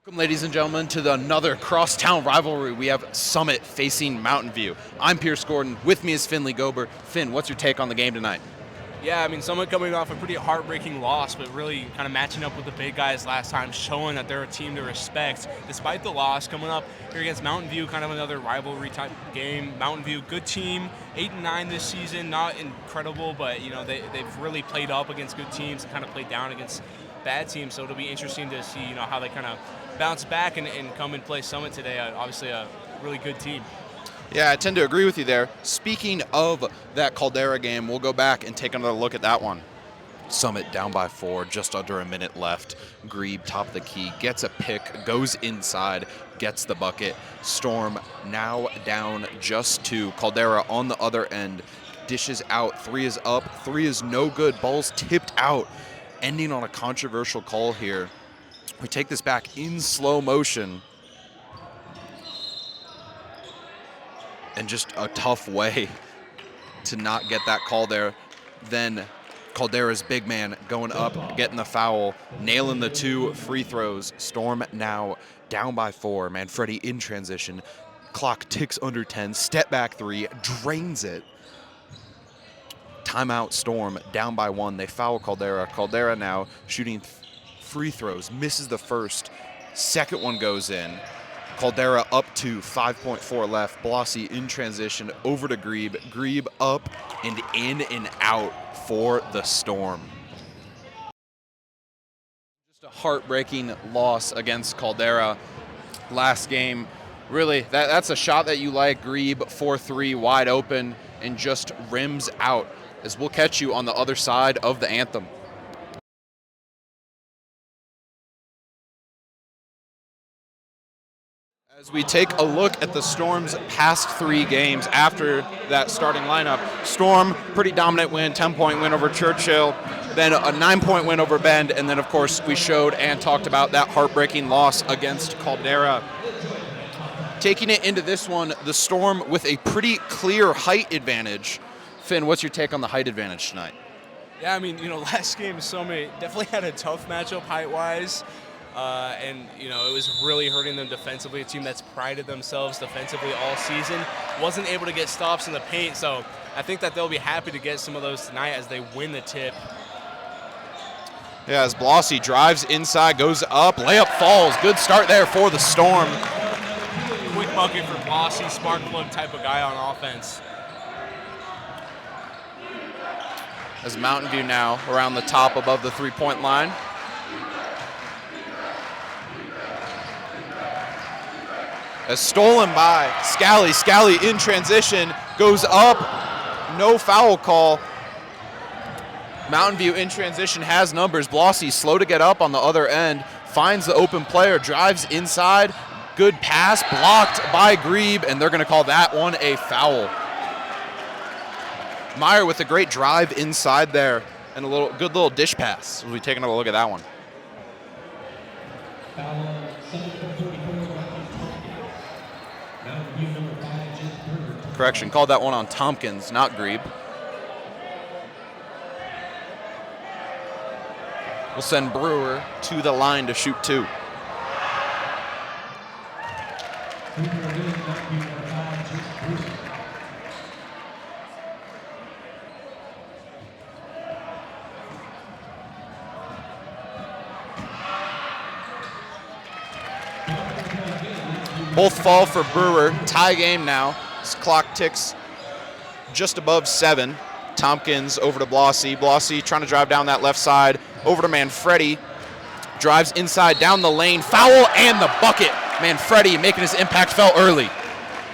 Welcome, ladies and gentlemen, to another crosstown rivalry. We have Summit facing Mountain View. I'm Pierce Gordon. With me is Finley Gober. Finn, what's your take on the game tonight? Yeah, I mean, Summit coming off a pretty heartbreaking loss, but really kind of matching up with the big guys last time, showing that they're a team to respect. Despite the loss, coming up here against Mountain View, kind of another rivalry type game. Mountain View, good team, 8-9 this season, not incredible, but they've really played up against good teams and kind of played down against bad teams. So it'll be interesting to see how they kind of bounce back and come and play Summit today. Obviously, a really good team. Yeah, I tend to agree with you there. Speaking of that Caldera game, we'll go back and take another look at that one. Summit down by 4, just under a minute left. Grebe, top of the key, gets a pick, goes inside, gets the bucket. Storm now down just 2. Caldera on the other end, dishes out. 3 is up, 3 is no good. Ball's tipped out, ending on a controversial call here. We take this back in slow motion. And just a tough way to not get that call there. Then Caldera's big man going up, getting the foul, nailing the 2 free throws. Storm now down by 4. Manfredi in transition. Clock ticks under 10. Step back 3, drains it. Timeout, Storm down by 1. They foul Caldera. Caldera now shooting free throws, misses the first. Second one goes in. Caldera up to 5.4 left. Blasi in transition over to Grebe. Grebe up and in and out for the Storm. Just a heartbreaking loss against Caldera last game. Really, that's a shot that you like. Grebe 4-3 wide open and just rims out, as we'll catch you on the other side of the anthem. As we take a look at the Storm's past 3 games after that starting lineup, Storm, pretty dominant win, 10-point win over Churchill, then a 9-point win over Bend, and then, of course, we showed and talked about that heartbreaking loss against Caldera. Taking it into this one, the Storm with a pretty clear height advantage. Finn, what's your take on the height advantage tonight? Yeah, I mean, last game Summit definitely had a tough matchup height-wise. And it was really hurting them defensively. A team that's prided themselves defensively all season wasn't able to get stops in the paint, so I think that they'll be happy to get some of those tonight as they win the tip. Yeah, as Blasi drives inside, goes up, layup falls. Good start there for the Storm. Quick bucket for Blasi, spark plug type of guy on offense. As Mountain View now around the top above the 3-point line. As stolen by Scally. Scally in transition, goes up, no foul call. Mountain View in transition has numbers. Blasi slow to get up on the other end, finds the open player, drives inside, good pass, blocked by Grebe, and they're gonna call that one a foul. Meyer with a great drive inside there and a good little dish pass. We'll be taking a look at that one. Correction, called that one on Tompkins, not Grebe. We'll send Brewer to the line to shoot 2. Both fall for Brewer. Tie game now. This clock ticks just above 7. Tompkins over to Blasi. Blasi trying to drive down that left side. Over to Manfredi. Drives inside, down the lane. Foul and the bucket. Manfredi making his impact felt early.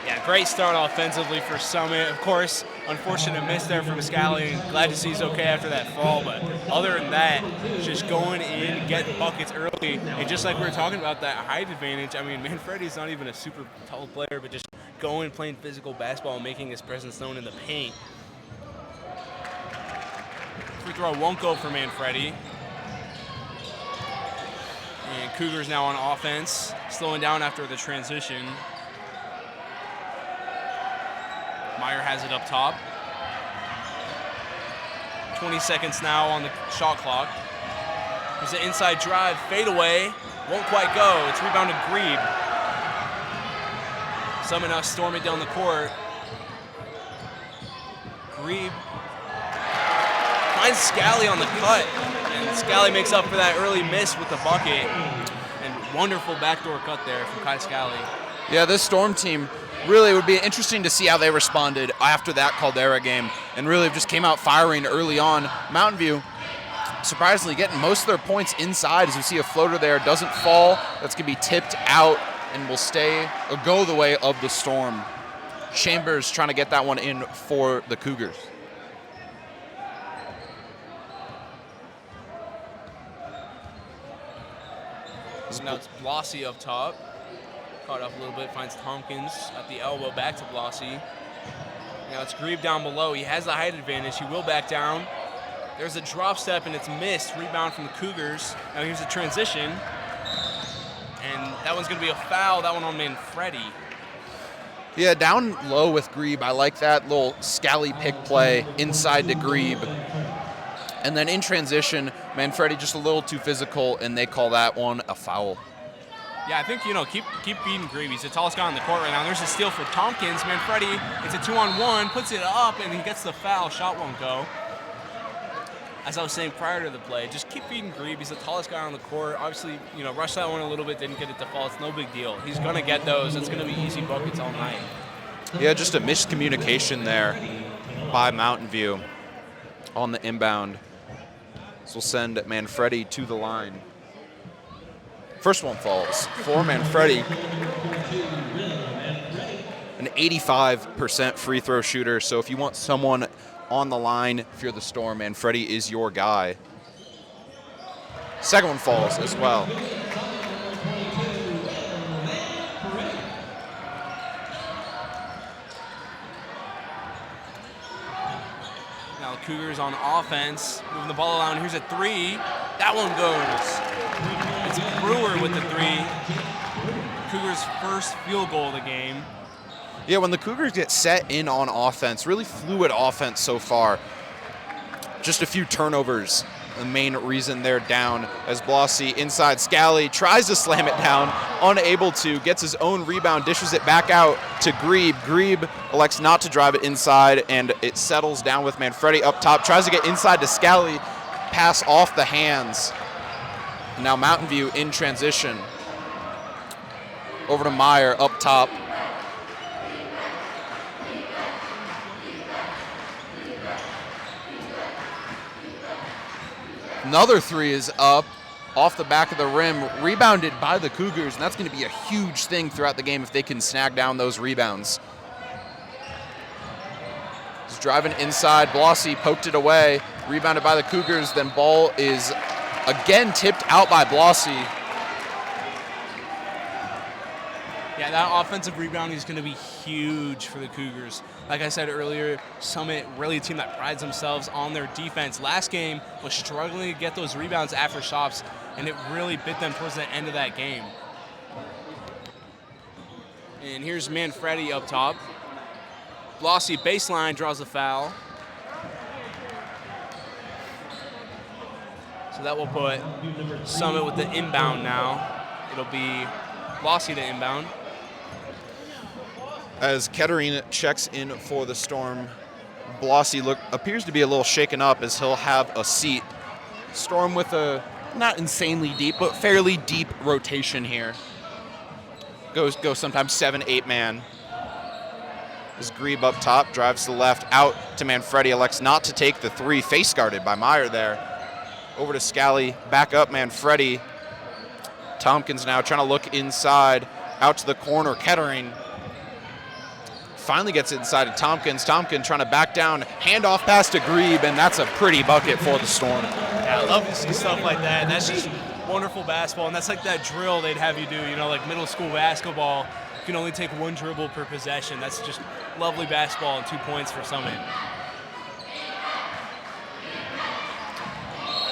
Yeah, great start offensively for Summit. Of course, unfortunate miss there from Scally. Glad to see he's okay after that fall. But other than that, just going in, getting buckets early. And just like we were talking about that height advantage, I mean, Manfredi's not even a super tall player, but just going, playing physical basketball, and making his presence known in the paint. Free throw won't go for Manfredi. And Cougars now on offense, slowing down after the transition. Meyer has it up top. 20 seconds now on the shot clock. There's an inside drive, fadeaway, Won't quite go. It's rebounded Grebe. Summit now storming down the court. Grebe finds Scally on the cut. And Scally makes up for that early miss with the bucket. And wonderful backdoor cut there from Kai Scally. Yeah, this Storm team really would be interesting to see how they responded after that Caldera game, and really just came out firing early on. Mountain View, surprisingly, getting most of their points inside. As we see a floater there, doesn't fall. That's going to be tipped out and will go the way of the Storm. Chambers trying to get that one in for the Cougars. So now it's Blossy up top. Caught up a little bit, finds Tompkins at the elbow, back to Blossy. Now it's Grebe down below. He has the height advantage. He will back down. There's a drop step, and it's missed. Rebound from the Cougars. Now here's a transition. And that one's going to be a foul. That one on Manfredi. Yeah, down low with Grebe. I like that little Scally pick play inside to Grebe. And then in transition, Manfredi just a little too physical, and they call that one a foul. Yeah, I think, keep beating Grebe. He's the tallest guy on the court right now. There's a steal for Tompkins. Manfredi, it's a 2-on-1, puts it up, and he gets the foul. Shot won't go. As I was saying prior to the play, just keep beating Grebe. He's the tallest guy on the court. Obviously, rushed that one a little bit, didn't get it to fall. It's no big deal. He's going to get those. It's going to be easy buckets all night. Yeah, just a miscommunication there by Mountain View on the inbound. This will send Manfredi to the line. First one falls for Manfredi. An 85% free throw shooter, so if you want someone on the line, if you're the Storm, Manfredi is your guy. Second one falls as well. Now the Cougars on offense, moving the ball around. Here's a three. That one goes. It's Brewer with the three. Cougars' first field goal of the game. Yeah, when the Cougars get set in on offense, really fluid offense so far. Just a few turnovers, the main reason they're down, as Blossy inside Scally tries to slam it down, unable to, gets his own rebound, dishes it back out to Grebe. Grebe elects not to drive it inside, and it settles down with Manfredi up top, tries to get inside to Scally, pass off the hands. Now Mountain View in transition. Over to Meyer up top. Another three is up off the back of the rim, rebounded by the Cougars, and that's going to be a huge thing throughout the game if they can snag down those rebounds. He's driving inside. Blossy poked it away, rebounded by the Cougars, then ball is again tipped out by Blossy. Yeah, that offensive rebounding is going to be huge for the Cougars. Like I said earlier, Summit really a team that prides themselves on their defense. Last game was struggling to get those rebounds after shots, and it really bit them towards the end of that game. And here's Manfredi up top. Blossy baseline draws a foul. So that will put Summit with the inbound now. It'll be Blossy to inbound. As Kettering checks in for the Storm, Blossy appears to be a little shaken up as he'll have a seat. Storm with a not insanely deep, but fairly deep rotation here. Goes sometimes 7-8 man. As Grebe up top, drives to the left, out to Manfredi, elects not to take the three, face guarded by Meyer there. Over to Scally, back up Manfredi. Tompkins now trying to look inside, out to the corner, Kettering. Finally gets it inside to Tompkins. Tompkins trying to back down, handoff pass to Grebe, and that's a pretty bucket for the Storm. Yeah, I love to see stuff like that. That's just wonderful basketball, and that's like that drill they'd have you do, like middle school basketball. You can only take one dribble per possession. That's just lovely basketball and 2 points for Summit.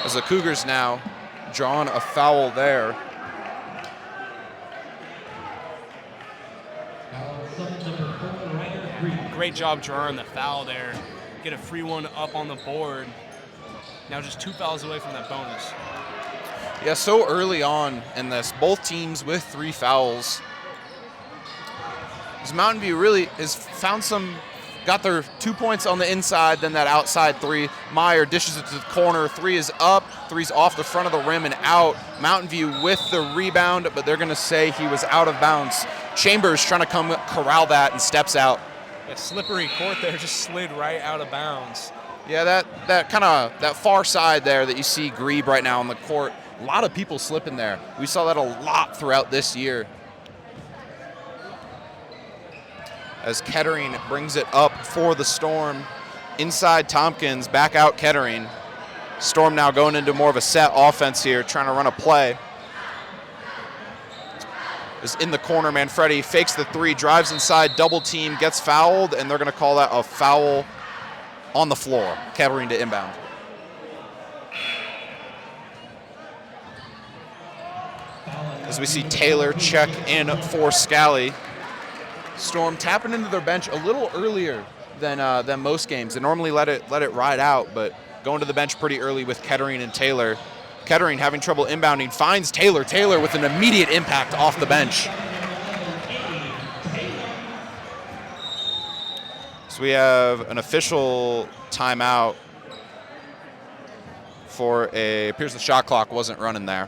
As the Cougars now drawing a foul there. Great job drawing the foul there. Get a free one up on the board. Now just 2 fouls away from that bonus. Yeah, so early on in this, both teams with 3 fouls. As Mountain View really has found got their 2 points on the inside, then that outside 3. Meyer dishes it to the corner. 3 is up, 3's off the front of the rim and out. Mountain View with the rebound, but they're going to say he was out of bounds. Chambers trying to come corral that and steps out. That slippery court there just slid right out of bounds. Yeah, that far side there that you see Grebe right now on the court. A lot of people slipping there. We saw that a lot throughout this year. As Kettering brings it up for the Storm. Inside Tompkins, back out Kettering. Storm now going into more of a set offense here, trying to run a play. Is in the corner, Manfredi fakes the 3, drives inside, double team, gets fouled, and they're going to call that a foul on the floor. Kettering to inbound. As we see Taylor check in for Scally. Storm tapping into their bench a little earlier than most games. They normally let it ride out, but going to the bench pretty early with Kettering and Taylor. Kettering having trouble inbounding, finds Taylor. Taylor with an immediate impact off the bench. So we have an official timeout appears the shot clock wasn't running there.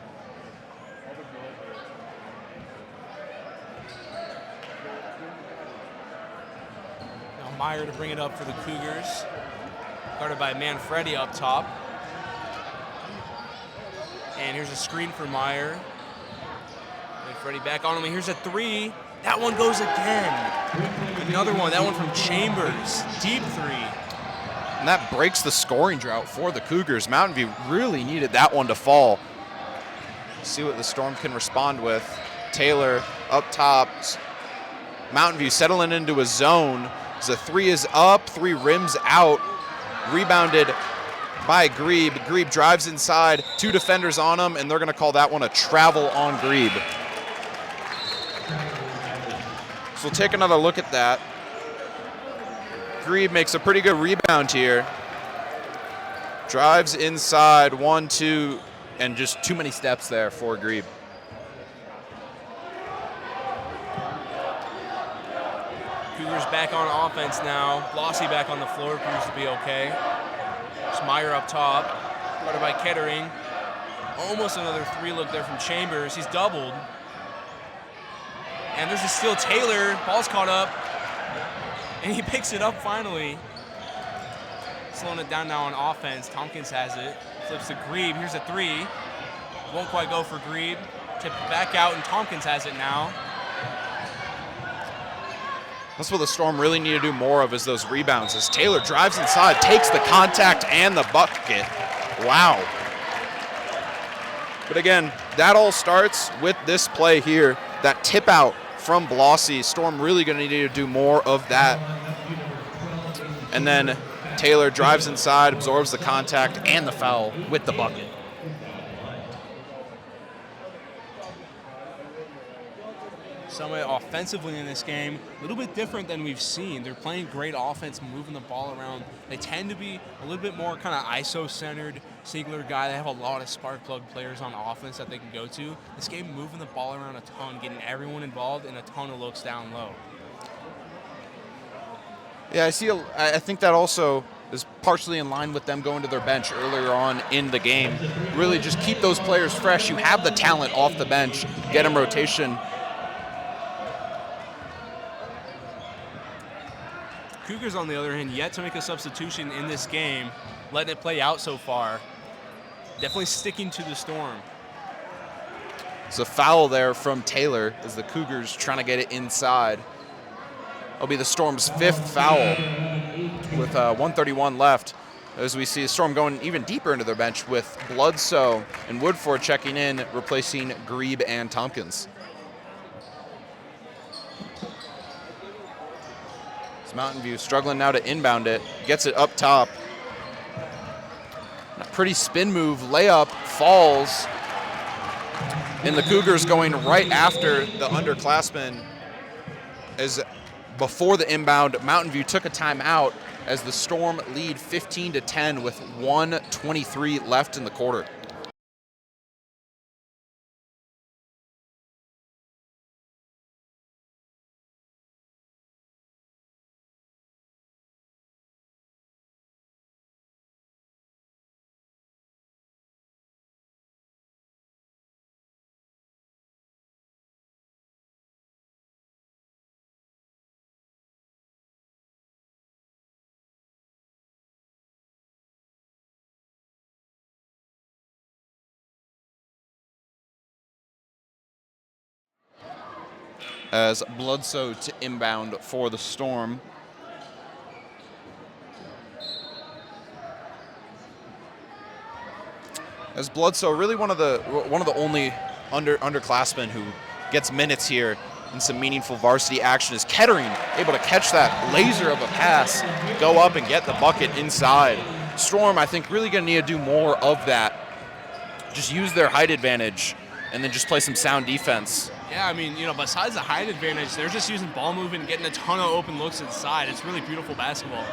Meyer to bring it up for the Cougars. Guarded by Manfredi up top. And here's a screen for Meyer. Manfredi back on him. Here's a 3. That one goes again. Another one. That one from Chambers. Deep 3. And that breaks the scoring drought for the Cougars. Mountain View really needed that one to fall. See what the Storm can respond with. Taylor up top. Mountain View settling into a zone. The 3 is up, 3 rims out, rebounded by Grebe. Grebe drives inside, 2 defenders on him, and they're going to call that one a travel on Grebe. So we'll take another look at that. Grebe makes a pretty good rebound here. Drives inside, 1, 2, and just too many steps there for Grebe. Cougars back on offense now. Blossy back on the floor, proves to be okay. It's Meyer up top, guarded by Kettering. Almost another 3 look there from Chambers. He's doubled. And there's a steal. Taylor, ball's caught up. And he picks it up finally. Slowing it down now on offense. Tompkins has it. Flips to Grebe. Here's a 3. Won't quite go for Grebe. Tipped back out, and Tompkins has it now. That's what the Storm really need to do more of, is those rebounds. As Taylor drives inside, takes the contact and the bucket. Wow. But again, that all starts with this play here. That tip out from Blossy. Storm really going to need to do more of that. And then Taylor drives inside, absorbs the contact and the foul with the bucket. Summit offensively in this game, a little bit different than we've seen. They're playing great offense, moving the ball around. They tend to be a little bit more kind of ISO-centered, singular guy. They have a lot of spark plug players on offense that they can go to. This game, moving the ball around a ton, getting everyone involved, and a ton of looks down low. Yeah, I think that also is partially in line with them going to their bench earlier on in the game. Really just keep those players fresh. You have the talent off the bench. Get them rotation. Cougars, on the other hand, yet to make a substitution in this game, letting it play out so far. Definitely sticking to the Storm. It's a foul there from Taylor as the Cougars trying to get it inside. It'll be the Storm's 5th foul with 1:31 left. As we see the Storm going even deeper into their bench with Bledsoe and Woodford checking in, replacing Grebe and Tompkins. Mountain View struggling now to inbound it. Gets it up top. A pretty spin move. Layup falls. And the Cougars going right after the underclassmen. As before the inbound, Mountain View took a timeout as the Storm lead 15-10 with 1:23 left in the quarter. as Bledsoe to inbound for the Storm. As Bledsoe, really one of the only underclassmen who gets minutes here in some meaningful varsity action, is Kettering able to catch that laser of a pass, go up and get the bucket inside. Storm, I think, really going to need to do more of that. Just use their height advantage and then just play some sound defense. Yeah, I mean, besides the height advantage, they're just using ball movement and getting a ton of open looks inside. It's really beautiful basketball.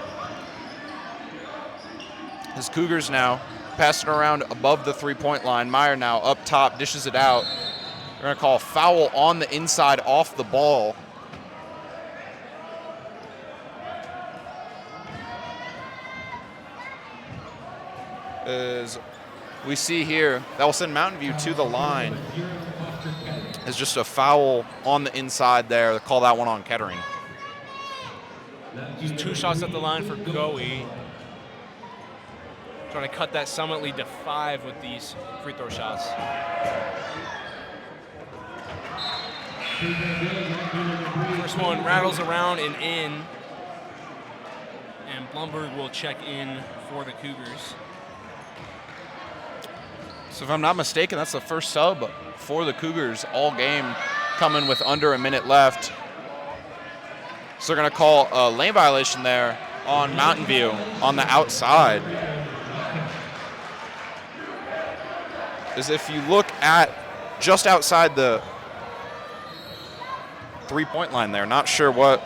His Cougars now passing around above the three-point line. Meyer now up top, dishes it out. They're going to call a foul on the inside off the ball. As we see here, that will send Mountain View to the line. It's just a foul on the inside there. They call that one on Kettering. Just 2 shots at the line for Goey. Trying to cut that Summit lead to 5 with these free throw shots. First one rattles around and in. And Blumberg will check in for the Cougars. So if I'm not mistaken, that's the first sub for the Cougars all game, coming with under a minute left. So they're going to call a lane violation there on Mountain View on the outside. As if you look at just outside the three-point line there, not sure what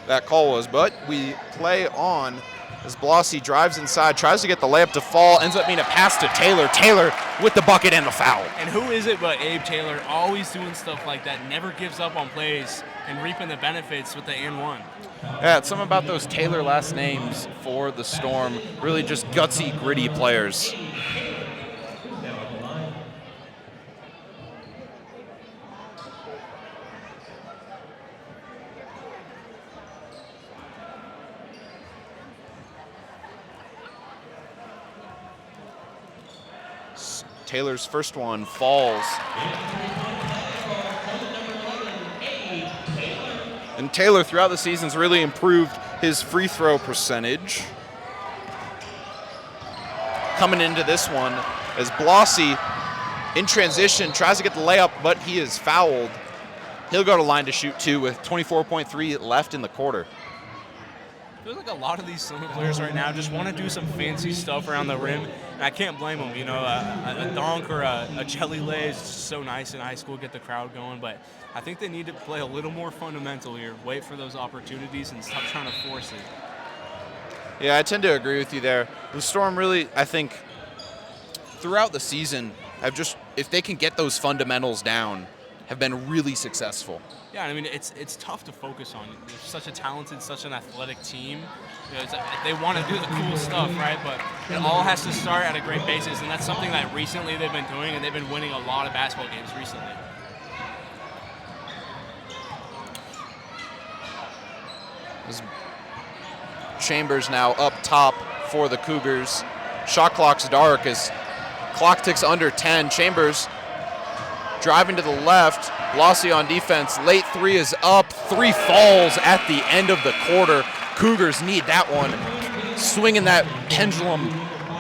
that call was, but we play on as Blasi drives inside, tries to get the layup to fall, ends up being a pass to Taylor. Taylor with the bucket and the foul. And who is it but Abe Taylor, always doing stuff like that, never gives up on plays and reaping the benefits with the and one. Yeah, it's something about those Taylor last names for the Storm, really just gutsy, gritty players. Taylor's first one falls. And Taylor throughout the season's really improved his free throw percentage. Coming into this one as Blasi in transition tries to get the layup, but he is fouled. He'll go to line to shoot 2 with 24.3 left in the quarter. I feel like a lot of these Summit players right now just want to do some fancy stuff around the rim, and I can't blame them. A dunk or a jelly lay is just so nice in high school, get the crowd going, but I think they need to play a little more fundamental here, wait for those opportunities and stop trying to force it. Yeah, I tend to agree with you there. The Storm really, I think, throughout the season, if they can get those fundamentals down, have been really successful. Yeah, I mean, it's tough to focus on. They're such a talented, such an athletic team. They want to do the cool stuff, right? But it all has to start at a great basis, and that's something that recently they've been doing, and they've been winning a lot of basketball games recently. Chambers now up top for the Cougars. Shot clock's dark as clock ticks under 10. Chambers driving to the left. Blasi on defense. Late 3 is up. 3 falls at the end of the quarter. Cougars need that one. Swinging that pendulum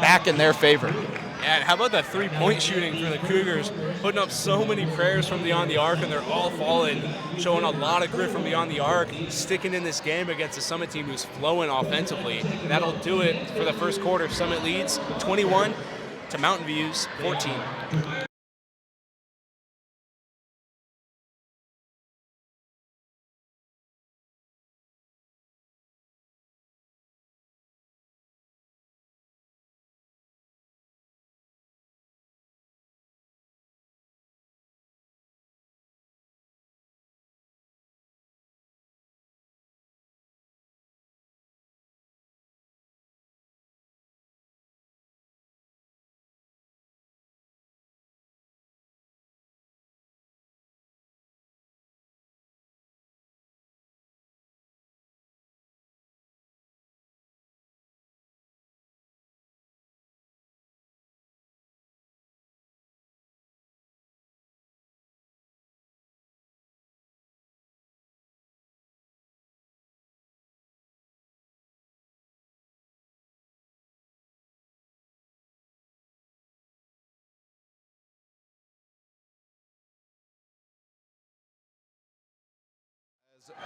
back in their favor. And how about that 3-point shooting for the Cougars? Putting up so many prayers from beyond the arc, and they're all falling, showing a lot of grit from beyond the arc, sticking in this game against a Summit team who's flowing offensively. That'll do it for the first quarter. Summit leads 21 to Mountain View's 14.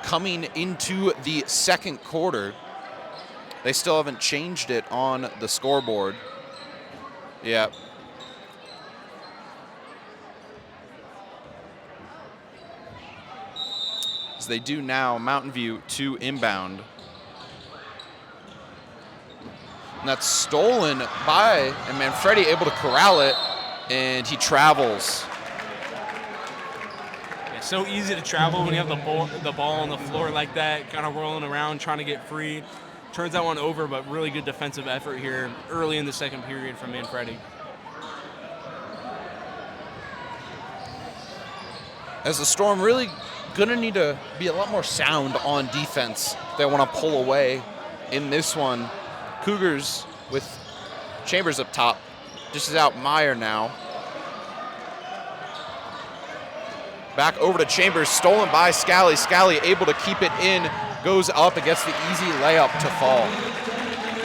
Coming into the second quarter, they still haven't changed it on the scoreboard. Yeah. As they do now, Mountain View to inbound. And that's stolen by, and Manfredi able to corral it, and he travels. Yeah, so easy to travel when you have the ball on the floor like that, kind of rolling around, trying to get free. Turns that one over, but really good defensive effort here early in the second period from Manfredi. As the Storm really gonna need to be a lot more sound on defense. They want to pull away in this one. Cougars with Chambers up top. Dishes out Meyer now. Back over to Chambers, stolen by Scally. Scally able to keep it in, goes up and gets the easy layup to fall.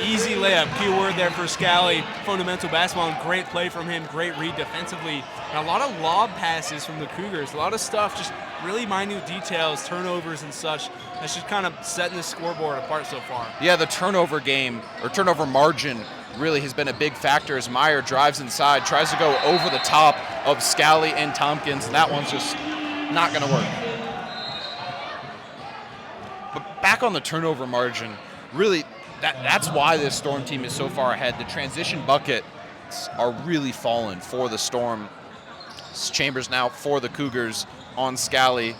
Easy layup, key word there for Scally. Fundamental basketball and great play from him, great read defensively. And a lot of lob passes from the Cougars, a lot of stuff, just really minute details, turnovers and such. That's just kind of setting the scoreboard apart so far. Yeah, the turnover game, or turnover margin, really has been a big factor as Meyer drives inside, tries to go over the top of Scally and Tompkins, and that one's just not going to work. But back on the turnover margin, really, that's why this Storm team is so far ahead. The transition buckets are really falling for the Storm. Chambers now for the Cougars on Scally.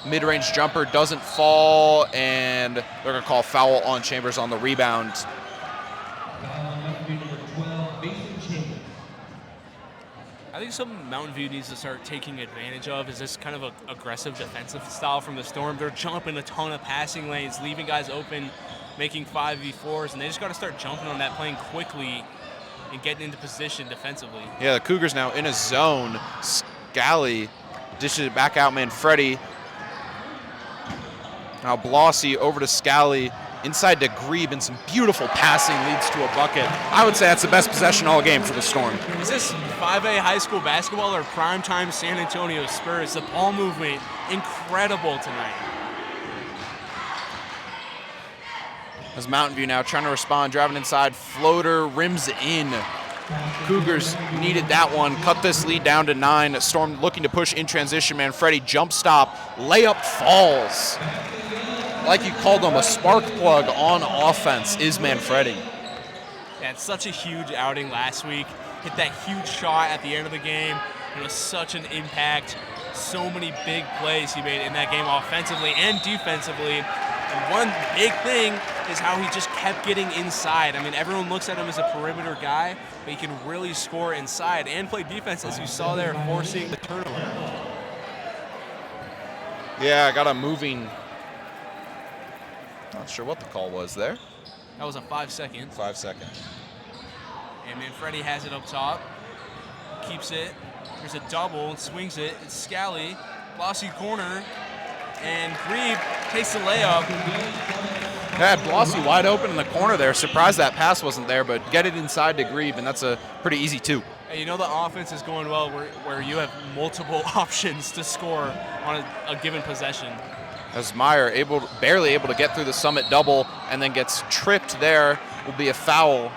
Mid-range jumper doesn't fall, and they're going to call foul on Chambers on the rebound. I think something Mountain View needs to start taking advantage of is this kind of a aggressive defensive style from the Storm. They're jumping a ton of passing lanes, leaving guys open, making 5v4s, and they just got to start jumping on that, playing quickly and getting into position defensively. Yeah, the Cougars now in a zone. Scally dishes it back out, Manfredi. Now Blossy over to Scally, inside to Grebe, and some beautiful passing leads to a bucket. I would say that's the best possession all game for the Storm. Is this 5A high school basketball or primetime San Antonio Spurs? The ball movement, incredible tonight. As Mountain View now trying to respond, driving inside, floater, rims in. Cougars needed that one, cut this lead down to 9. Storm looking to push in transition. Manfredi jump stop, layup falls. Like you called him, a spark plug on offense is Manfredi. Yeah, it's such a huge outing last week. Hit that huge shot at the end of the game. It was such an impact. So many big plays he made in that game offensively and defensively. And one big thing is how he just kept getting inside. I mean, everyone looks at him as a perimeter guy, but he can really score inside and play defense, as you saw there, forcing the turnover. Yeah, I got a moving. Not sure what the call was there. That was a 5-second. 5 second. And Manfredi has it up top. Keeps it. There's a double, swings it. It's Scally. Blossy corner. And Grebe takes the layup. Had Blossy wide open in the corner there. Surprised that pass wasn't there, but get it inside to Grebe, and that's a pretty easy 2. Hey, you know the offense is going well where you have multiple options to score on a given possession. As Meyer barely able to get through the Summit double and then gets tripped there, will be a foul.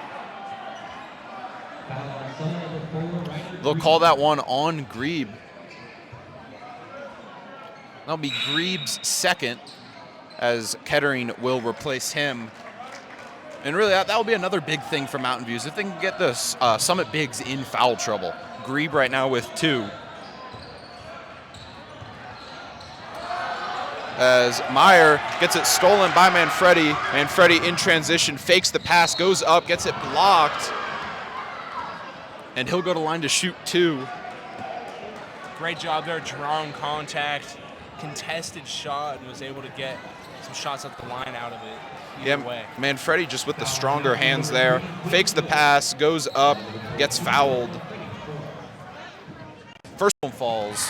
They'll call that one on Grebe. That'll be Grebe's second, as Kettering will replace him. And really, that will be another big thing for Mountain View, is if they can get the Summit bigs in foul trouble. Grebe right now with 2. As Meyer gets it stolen by Manfredi. Manfredi in transition, fakes the pass, goes up, gets it blocked. And he'll go to line to shoot 2. Great job there, drawing contact, contested shot, and was able to get some shots at the line out of it. Either way. Manfredi just with the stronger hands there. Fakes the pass, goes up, gets fouled. First one falls.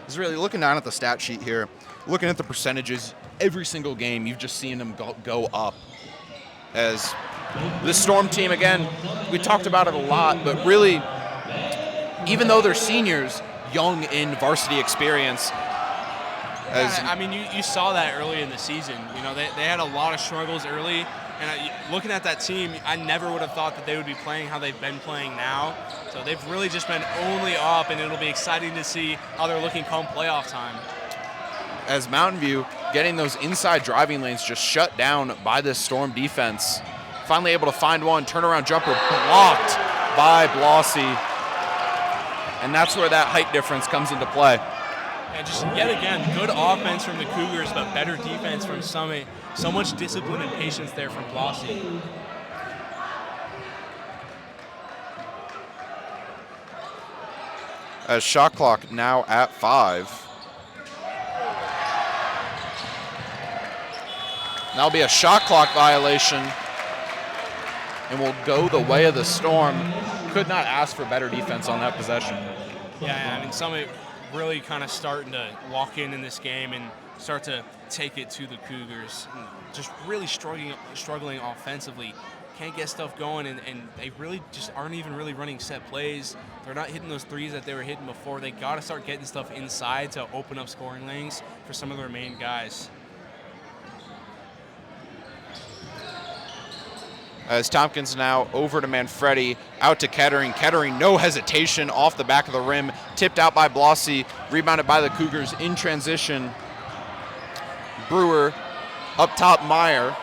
Is really looking down at the stat sheet here, looking at the percentages. Every single game, you've just seen them go up. As this Storm team, again, we talked about it a lot, but really even though they're seniors, young in varsity experience. I mean, you saw that early in the season. You know, they had a lot of struggles early. And looking at that team, I never would have thought that they would be playing how they've been playing now. So they've really just been only up, and it'll be exciting to see how they're looking come playoff time. As Mountain View getting those inside driving lanes just shut down by this Storm defense. Finally able to find one, turnaround jumper blocked by Blossy. And that's where that height difference comes into play. And just yet again, good offense from the Cougars, but better defense from Summit. So much discipline and patience there from Blossy. As shot clock now at 5. That'll be a shot clock violation and will go the way of the Storm. Could not ask for better defense on that possession. Yeah, I mean, Summit really kind of starting to walk in this game and start to take it to the Cougars. And just really struggling offensively. Can't get stuff going, and they really just aren't even really running set plays. They're not hitting those threes that they were hitting before. They got to start getting stuff inside to open up scoring lanes for some of their main guys. As Tompkins now over to Manfredi, out to Kettering. Kettering, no hesitation, off the back of the rim, tipped out by Blossy, rebounded by the Cougars in transition. Brewer, up top Meyer.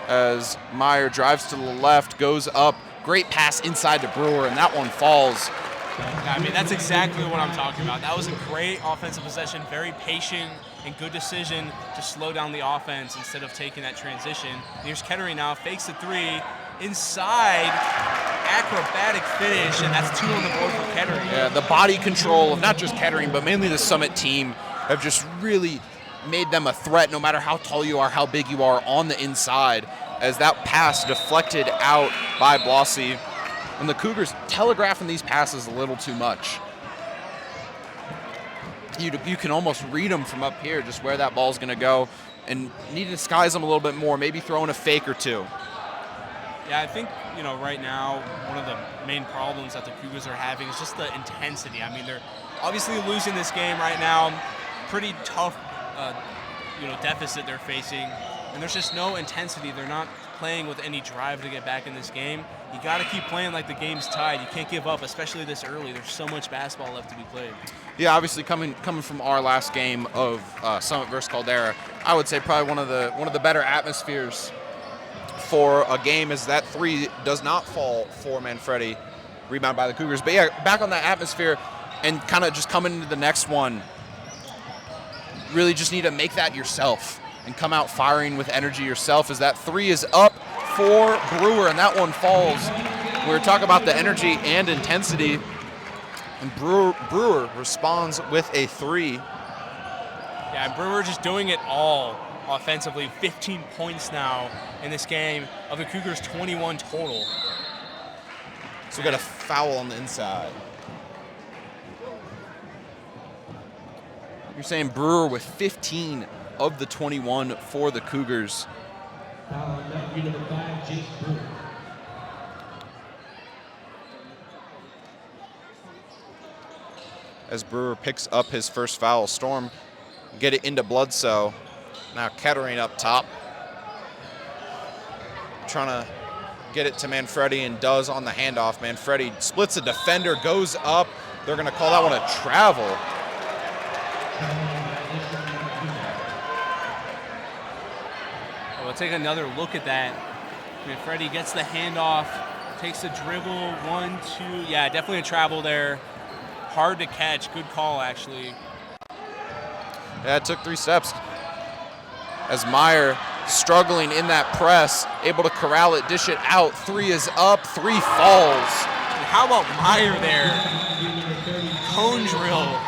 As Meyer drives to the left, goes up, great pass inside to Brewer, and that one falls. I mean, that's exactly what I'm talking about. That was a great offensive possession, very patient and good decision to slow down the offense instead of taking that transition. Here's Kettering now, fakes the three, inside, acrobatic finish, and that's 2 on the board for Kettering. Yeah, the body control of not just Kettering, but mainly the Summit team have just really made them a threat no matter how tall you are, how big you are on the inside, as that pass deflected out by Blossy. And the Cougars telegraphing these passes a little too much. You can almost read them from up here, just where that ball's going to go, and need to disguise them a little bit more, maybe throw in a fake or two. Yeah, I think, right now, one of the main problems that the Cougars are having is just the intensity. I mean, they're obviously losing this game right now. Pretty tough, deficit they're facing, and there's just no intensity. They're not playing with any drive to get back in this game. You got to keep playing like the game's tied. You can't give up, especially this early. There's so much basketball left to be played. Yeah, obviously coming from our last game of Summit versus Caldera, I would say probably one of the better atmospheres for a game is that three does not fall for Manfredi, rebound by the Cougars. But yeah, back on that atmosphere and kind of just coming into the next one, really just need to make that yourself and come out firing with energy yourself, as that three is up for Brewer, and that one falls. We were talking about the energy and intensity, and Brewer responds with a three. Yeah, Brewer just doing it all offensively. 15 points now in this game of the Cougars' 21 total. So we got a foul on the inside. You're saying Brewer with 15 of the 21 for the Cougars. As Brewer picks up his first foul, Storm get it into Bledsoe. Now Kettering up top, trying to get it to Manfredi, and does on the handoff. Manfredi splits a defender, goes up. They're going to call that one a travel. We'll take another look at that. Manfredi gets the handoff, takes the dribble, 1, 2. Yeah, definitely a travel there. Hard to catch. Good call, actually. Yeah, it took 3 steps. As Meyer struggling in that press, able to corral it, dish it out. 3 is up, 3 falls. And how about Meyer there? Cone drill.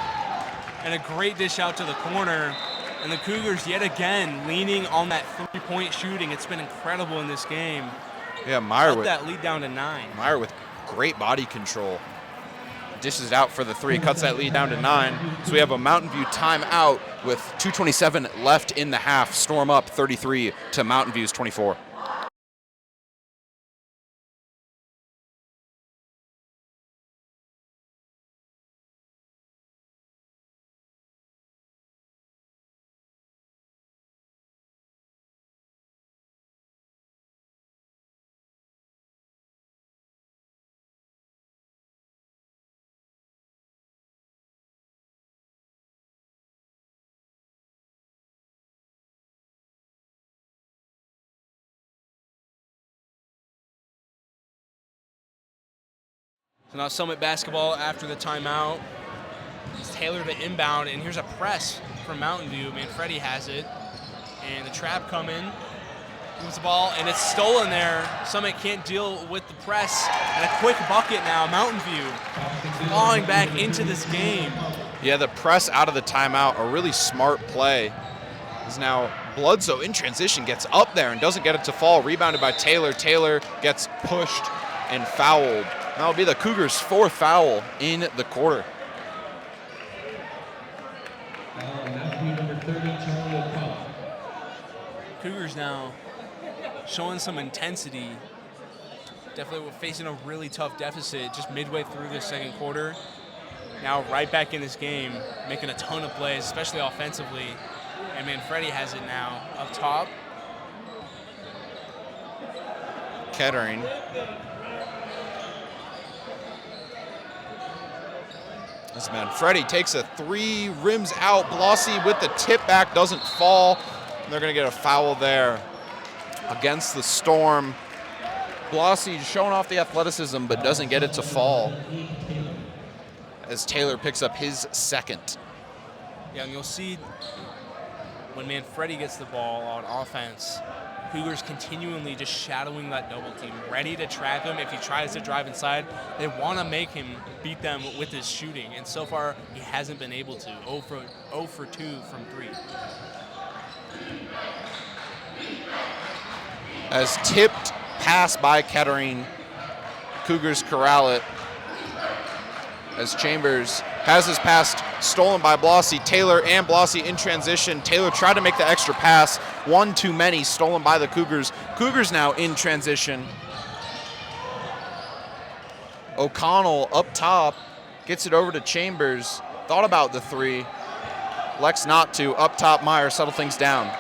And a great dish out to the corner. And the Cougars yet again leaning on that 3-point shooting. It's been incredible in this game. Yeah, Meyer cut with that lead down to 9. Meyer with great body control. Dishes it out for the 3, cuts that lead down to 9. So we have a Mountain View timeout with 2:27 left in the half. Storm up 33 to Mountain View's 24. So now Summit basketball after the timeout. It's Taylor to inbound, and here's a press from Mountain View. Manfredi has it, and the trap coming. Moves the ball, and it's stolen there. Summit can't deal with the press, and a quick bucket now. Mountain View falling back into this game. Yeah, the press out of the timeout, a really smart play. Is now Bledsoe in transition, gets up there and doesn't get it to fall. Rebounded by Taylor. Taylor gets pushed and fouled. That'll be the Cougars' 4th foul in the quarter. Cougars now showing some intensity. Definitely facing a really tough deficit just midway through the second quarter. Now right back in this game, making a ton of plays, especially offensively. And Manfredi has it now up top. Kettering. As Manfredi takes a 3, rims out. Blossy with the tip back, doesn't fall. And they're going to get a foul there against the Storm. Blossy showing off the athleticism, but doesn't get it to fall as Taylor picks up his 2nd. Yeah, and you'll see when Manfredi gets the ball on offense, Cougars continually just shadowing that double team, ready to trap him if he tries to drive inside. They want to make him beat them with his shooting, and so far he hasn't been able to. 0 for 2 from 3. As tipped pass by Kettering, Cougars corral it. As Chambers has his pass stolen by Blossy. Taylor and Blossy in transition. Taylor tried to make the extra pass. One too many, stolen by the Cougars. Cougars now in transition. O'Connell up top, gets it over to Chambers. Thought about the 3. Lex not to. Up top, Meyer settle things down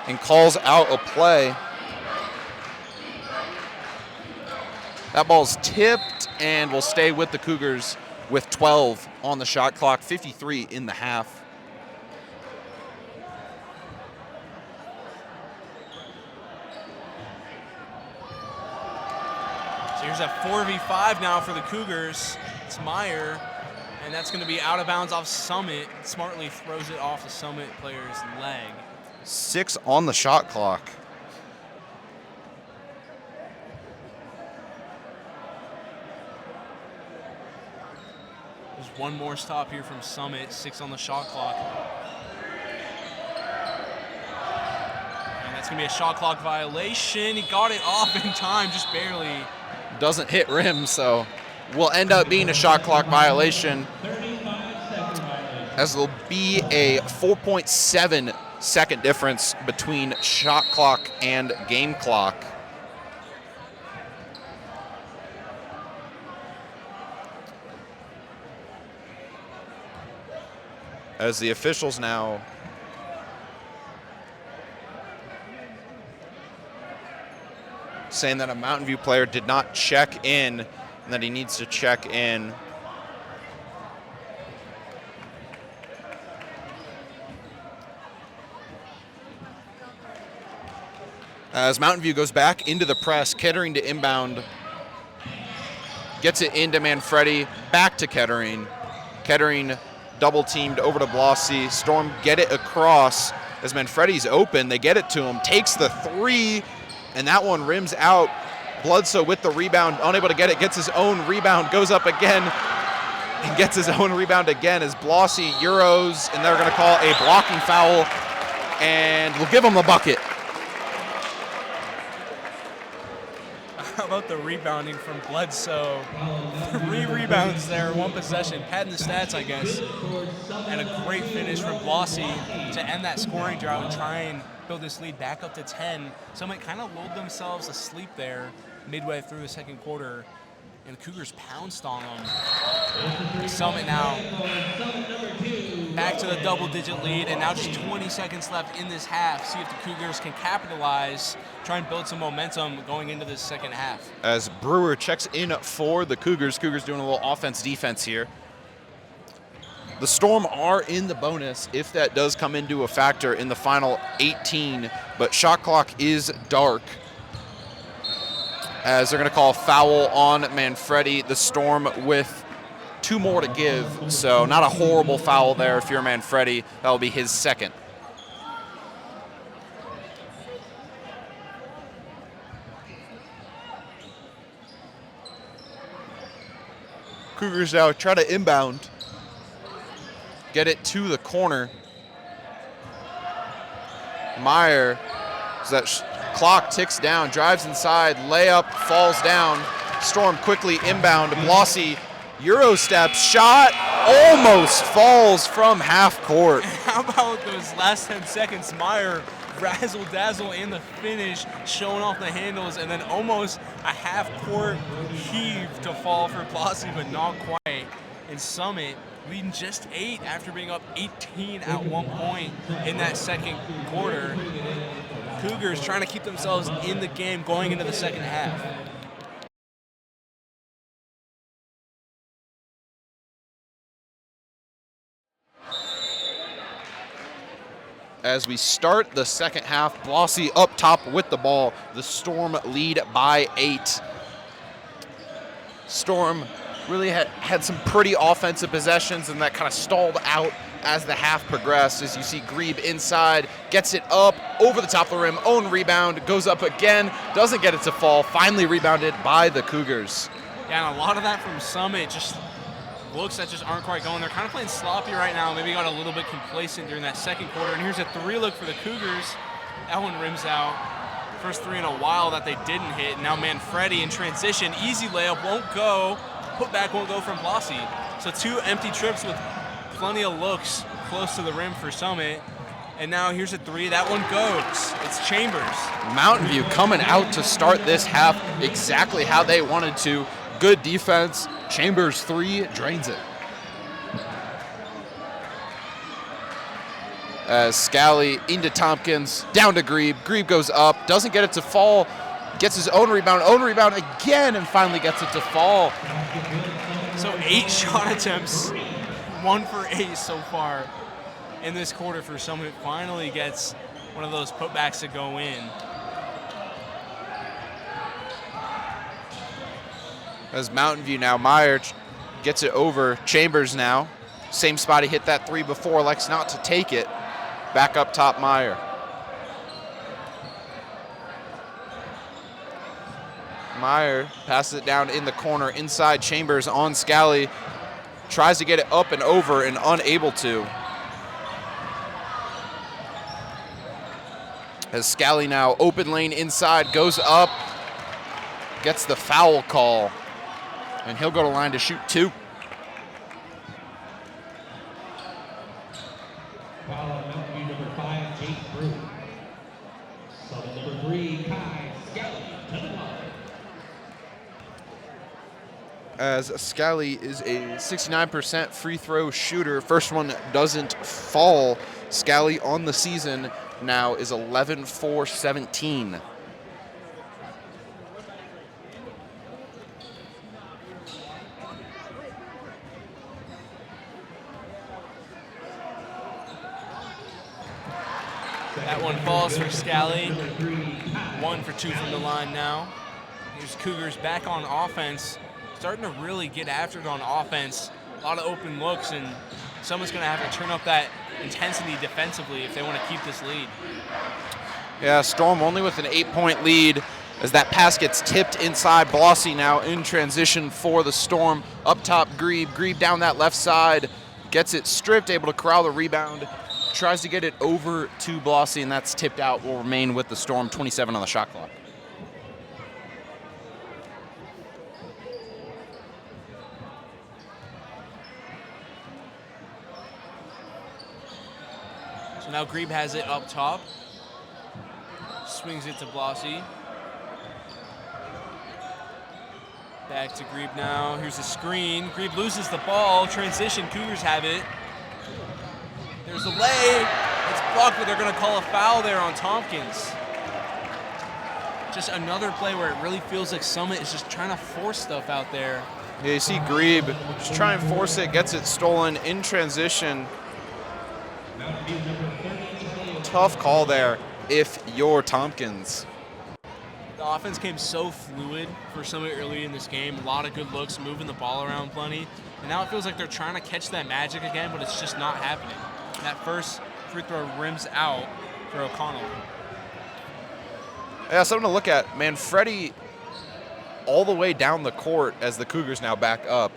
and calls out a play. That ball's tipped and will stay with the Cougars with 12 on the shot clock, 53 in the half. So here's a 4v5 now for the Cougars. It's Meyer, and that's going to be out of bounds off Summit. Smartly throws it off the Summit player's leg. 6 on the shot clock. There's one more stop here from Summit, 6 on the shot clock. And that's going to be a shot clock violation. He got it off in time, just barely. Doesn't hit rim, so will end up being a shot clock violation, as there'll be a 4.7 second difference between shot clock and game clock. As the officials now saying that a Mountain View player did not check in and that he needs to check in. As Mountain View goes back into the press, Kettering to inbound. Gets it into Manfredi, back to Kettering. Kettering double teamed over to Blossy. Storm get it across as Manfredi's open. They get it to him, takes the 3, and that one rims out. Bledsoe with the rebound, unable to get it, gets his own rebound, goes up again, and gets his own rebound again as Blossy Euros, and they're going to call a blocking foul, and we'll give him the bucket. How about the rebounding from Bledsoe? 3 rebounds there, 1 possession. Padding the stats, I guess. And a great finish from Blossy to end that scoring drought and try and build this lead back up to 10. Summit kind of lulled themselves asleep there midway through the second quarter, and the Cougars pounced on them. Summit now back to the double-digit lead, and now just 20 seconds left in this half. See if the Cougars can capitalize, try and build some momentum going into this second half. As Brewer checks in for the Cougars. Cougars doing a little offense-defense here. The Storm are in the bonus if that does come into a factor in the final 18, but shot clock is dark. as they're going to call a foul on Manfredi. The Storm with 2 more to give, so not a horrible foul there if you're Manfredi. That'll be his second. Cougars now try to inbound, get it to the corner. Meyer, as that clock ticks down, drives inside, layup, falls down. Storm quickly inbound. Blossy, Euro steps, shot, almost falls from half court. How about those last 10 seconds? Meyer razzle dazzle in the finish, showing off the handles, and then almost a half court heave to fall for Blossy, but not quite. And Summit leading just 8 after being up 18 at one point in that second quarter. Cougars trying to keep themselves in the game going into the second half. As we start the second half, Blossy up top with the ball. The Storm lead by 8. Storm really had some pretty offensive possessions, and that kind of stalled out as the half progressed. As you see Grebe inside, gets it up, over the top of the rim, own rebound, goes up again, doesn't get it to fall, finally rebounded by the Cougars. Yeah, and a lot of that from Summit, just looks that just aren't quite going. They're kind of playing sloppy right now. Maybe got a little bit complacent during that second quarter. And here's a 3 look for the Cougars. That one rims out. First 3 in a while that they didn't hit. Now Manfredi in transition. Easy layup, won't go. Putback won't go from Blossy. So 2 empty trips with plenty of looks close to the rim for Summit. And now here's a 3. That one goes. It's Chambers. Mountain View coming out to start this half exactly how they wanted to. Good defense. Chambers 3 drains it. As Scally into Tompkins, down to Grebe. Grebe goes up, doesn't get it to fall, gets his own rebound again, and finally gets it to fall. So 8 shot attempts, 1 for 8 so far in this quarter for someone who finally gets one of those putbacks to go in. As Mountain View now, Meyer gets it over. Chambers now, same spot he hit that 3 before, likes not to take it. Back up top, Meyer. Meyer passes it down in the corner, inside Chambers on Scally. Tries to get it up and over and unable to. As Scally now, open lane inside, goes up, gets the foul call. And he'll go to line to shoot 2. Foul on Mountain View, number 5, Jake Brew. Foul number 3, Kai Scally to the line. As Scally is a 69% free throw shooter. First one doesn't fall. Scally on the season now is 11-for-17. That one falls for Scally. 1 for 2 from the line now. Here's Cougars back on offense, starting to really get after it on offense. A lot of open looks, and someone's going to have to turn up that intensity defensively if they want to keep this lead. Yeah, Storm only with an 8-point lead as that pass gets tipped inside. Blossy now in transition for the Storm. Up top, Grebe. Grebe down that left side. Gets it stripped, able to corral the rebound. Tries to get it over to Blossy, and that's tipped out. Will remain with the Storm. 27 on the shot clock. So now Grebe has it up top. Swings it to Blossy. Back to Grebe now. Here's a screen. Grebe loses the ball. Transition. Cougars have it. There's a lay. It's blocked, but they're going to call a foul there on Tompkins. Just another play where it really feels like Summit is just trying to force stuff out there. Yeah, you see Grebe just try and force it, gets it stolen in transition. Tough call there if you're Tompkins. The offense came so fluid for Summit early in this game. A lot of good looks, moving the ball around plenty. And now it feels like they're trying to catch that magic again, but it's just not happening. That first free throw rims out for O'Connell. Yeah, something to look at. Manfredi all the way down the court as the Cougars now back up.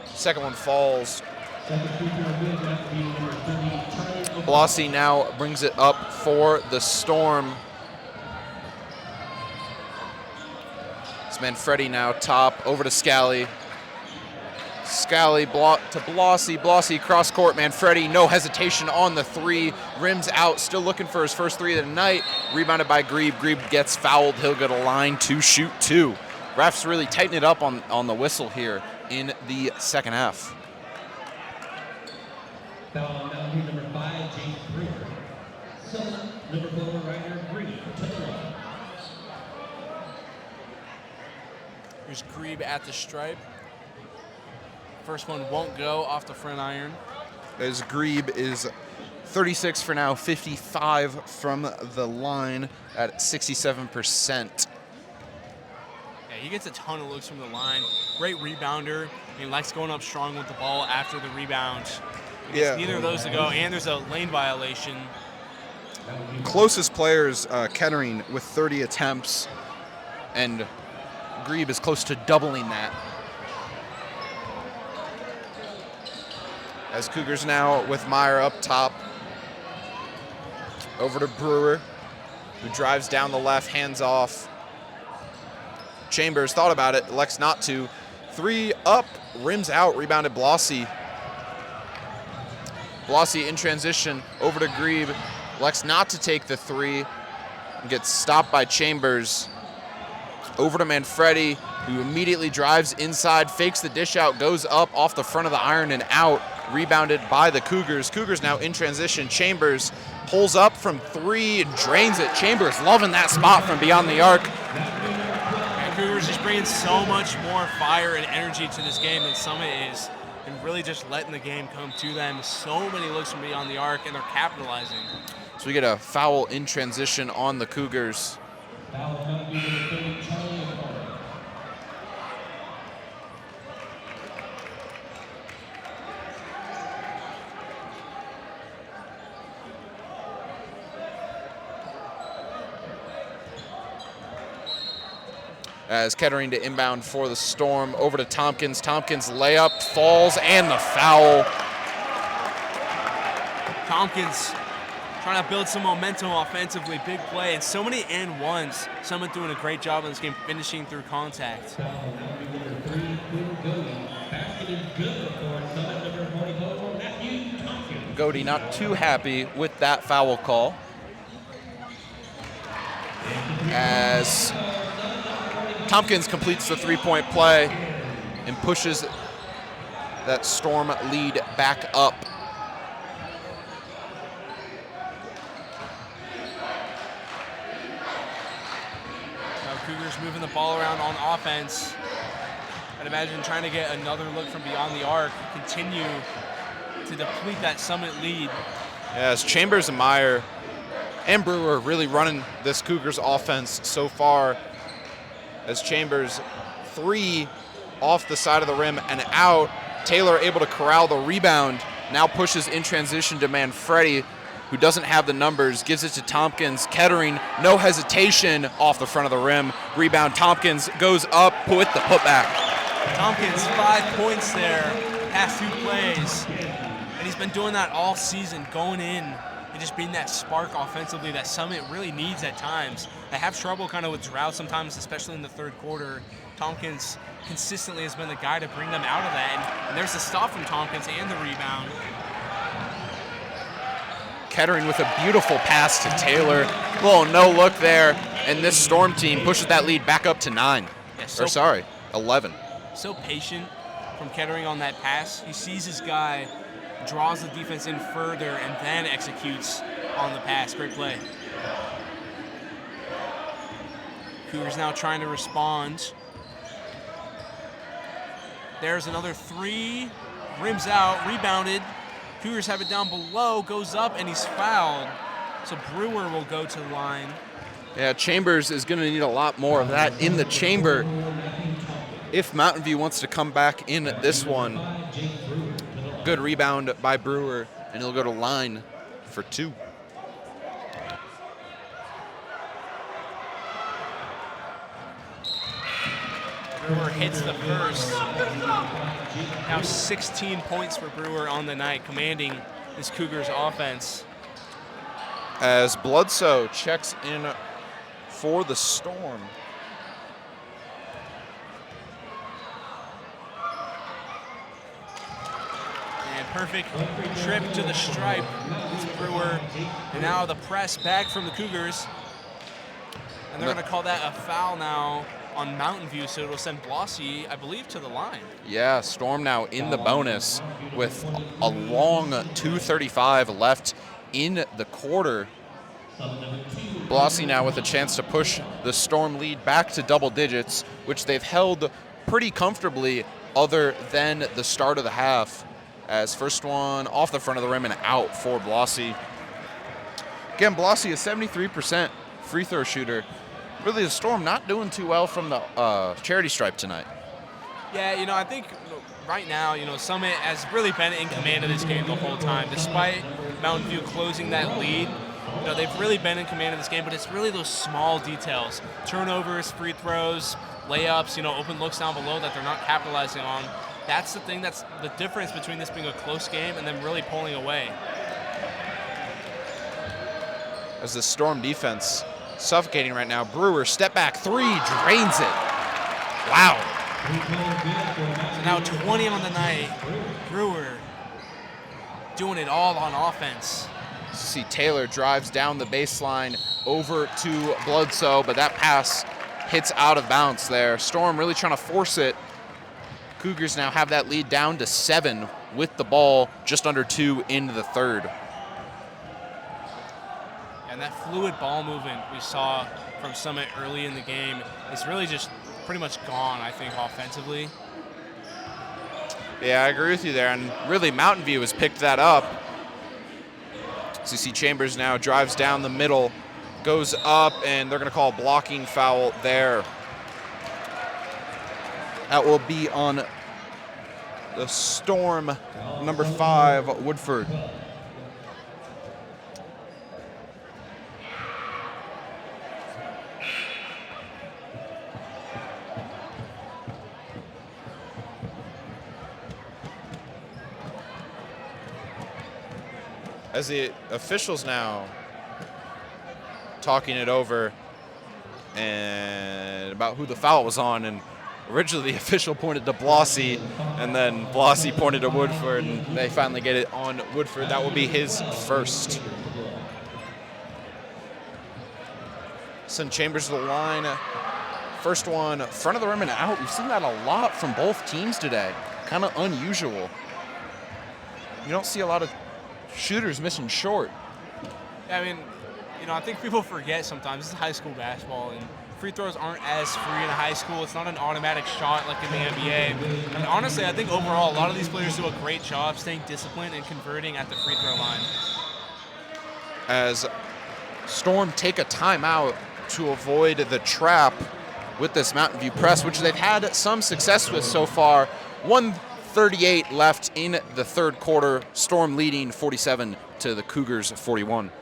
Second one falls. Blasi now brings it up for the Storm. It's Manfredi now top, over to Scally. Scally to Blasi. Blasi cross court. Manfredi, no hesitation on the three. Rims out, still looking for his first three of the night. Rebounded by Grebe. Grebe gets fouled. He'll go to line to shoot two. Refs really tighten it up on the whistle here in the second half. Foul on penalty number 5, James Brewer. Summit, number 4, Ryder Green to the line. Here's Grebe at the stripe. First one won't go off the front iron. As Grebe is 36 for now, 55 from the line at 67%. Yeah, he gets a ton of looks from the line. Great rebounder. He likes going up strong with the ball after the rebound. Yeah. Neither of those to go, and there's a lane violation. Closest players, Kettering with 30 attempts, and Grebe is close to doubling that. As Cougars now with Meyer up top. Over to Brewer, who drives down the left, hands off. Chambers thought about it, elects not to. Three up, rims out, rebounded Blasi. Blasi in transition, over to Grebe. Elects not to take the three. Gets stopped by Chambers. Over to Manfredi, who immediately drives inside, fakes the dish out, goes up off the front of the iron and out. Rebounded by the Cougars. Cougars now in transition. Chambers pulls up from three and drains it. Chambers loving that spot from beyond the arc. And Cougars just bringing so much more fire and energy to this game than Summit is, and really just letting the game come to them. So many looks from beyond the arc, and they're capitalizing. So we get a foul in transition on the Cougars. Foul penalty number 30, Charlie O'Connor. As Kettering to inbound for the Storm, over to Tompkins. Tompkins layup falls and the foul. Tompkins trying to build some momentum offensively, big play, and so many and ones. Summit doing a great job in this game, finishing through contact. Foul penalty number 3, Quinn Godey. Basket is good for Summit number 44, Matthew Tompkins. Godey not too happy with that foul call. As Tompkins completes the three-point play and pushes that Storm lead back up. Now Cougars moving the ball around on offense. I'd imagine trying to get another look from beyond the arc, continue to deplete that Summit lead. As Chambers and Meyer and Brewer really running this Cougars offense so far. As Chambers, three off the side of the rim and out. Taylor able to corral the rebound. Now pushes in transition to Manfredi, who doesn't have the numbers. Gives it to Tompkins. Kettering, no hesitation off the front of the rim. Rebound, Tompkins goes up with the putback. Tompkins, 5 points there, past 2 plays. And he's been doing that all season, going in and just being that spark offensively that Summit really needs at times. They have trouble kind of with drought sometimes, especially in the third quarter. Tompkins consistently has been the guy to bring them out of that. And there's the stop from Tompkins and the rebound. Kettering with a beautiful pass to Taylor. Little no look there. And this Storm team pushes that lead back up to 9. Yeah, 11. So patient from Kettering on that pass. He sees his guy, draws the defense in further, and then executes on the pass. Great play. Cougars now trying to respond. There's another three. Rims out, rebounded. Cougars have it down below, goes up, and he's fouled. So Brewer will go to the line. Yeah, Chambers is going to need a lot more of that in the chamber if Mountain View wants to come back in this one. Good rebound by Brewer, and he'll go to line for 2. Brewer hits the first. Now 16 points for Brewer on the night, commanding this Cougars offense. As Bledsoe checks in for the Storm. And perfect trip to the stripe. It's Brewer. And now the press back from the Cougars. And they're going to call that a foul now on Mountain View, so it'll send Blossy, I believe, to the line. Yeah, Storm now in the bonus with a long 2:35 left in the quarter. Blossy now with a chance to push the Storm lead back to double digits, which they've held pretty comfortably other than the start of the half. As first one off the front of the rim and out for Blossy. Again, Blossy is 73% free throw shooter. Really, the Storm not doing too well from the charity stripe tonight. Yeah, I think right now, Summit has really been in command of this game the whole time. Despite Mountain View closing that lead, they've really been in command of this game, but it's really those small details. Turnovers, free throws, layups, open looks down below that they're not capitalizing on. That's the thing that's the difference between this being a close game and them really pulling away. As the Storm defense suffocating right now. Brewer, step back 3, drains it. Wow. So now 20 on the night. Brewer doing it all on offense. See Taylor drives down the baseline over to Bledsoe, but that pass hits out of bounds there. Storm really trying to force it. Cougars now have that lead down to 7 with the ball just under 2 into the third. And that fluid ball movement we saw from Summit early in the game is really just pretty much gone, I think, offensively. Yeah, I agree with you there. And really, Mountain View has picked that up. So you see Chambers now drives down the middle, goes up, and they're going to call a blocking foul there. That will be on the Storm, number 5, Woodford. As the officials now talking it over and about who the foul was on, and originally the official pointed to Blossy, and then Blossy pointed to Woodford, and they finally get it on Woodford. That will be his first. Send Chambers to the line. First one, front of the rim and out. We've seen that a lot from both teams today. Kind of unusual. You don't see a lot of shooters missing short. Yeah, I mean, I think people forget sometimes this is high school basketball, and free throws aren't as free in high school. It's not an automatic shot like in the NBA. And honestly, I think overall, a lot of these players do a great job staying disciplined and converting at the free throw line. As Storm take a timeout to avoid the trap with this Mountain View press, which they've had some success with so far. 1:38 left in the third quarter. Storm leading 47 to the Cougars 41.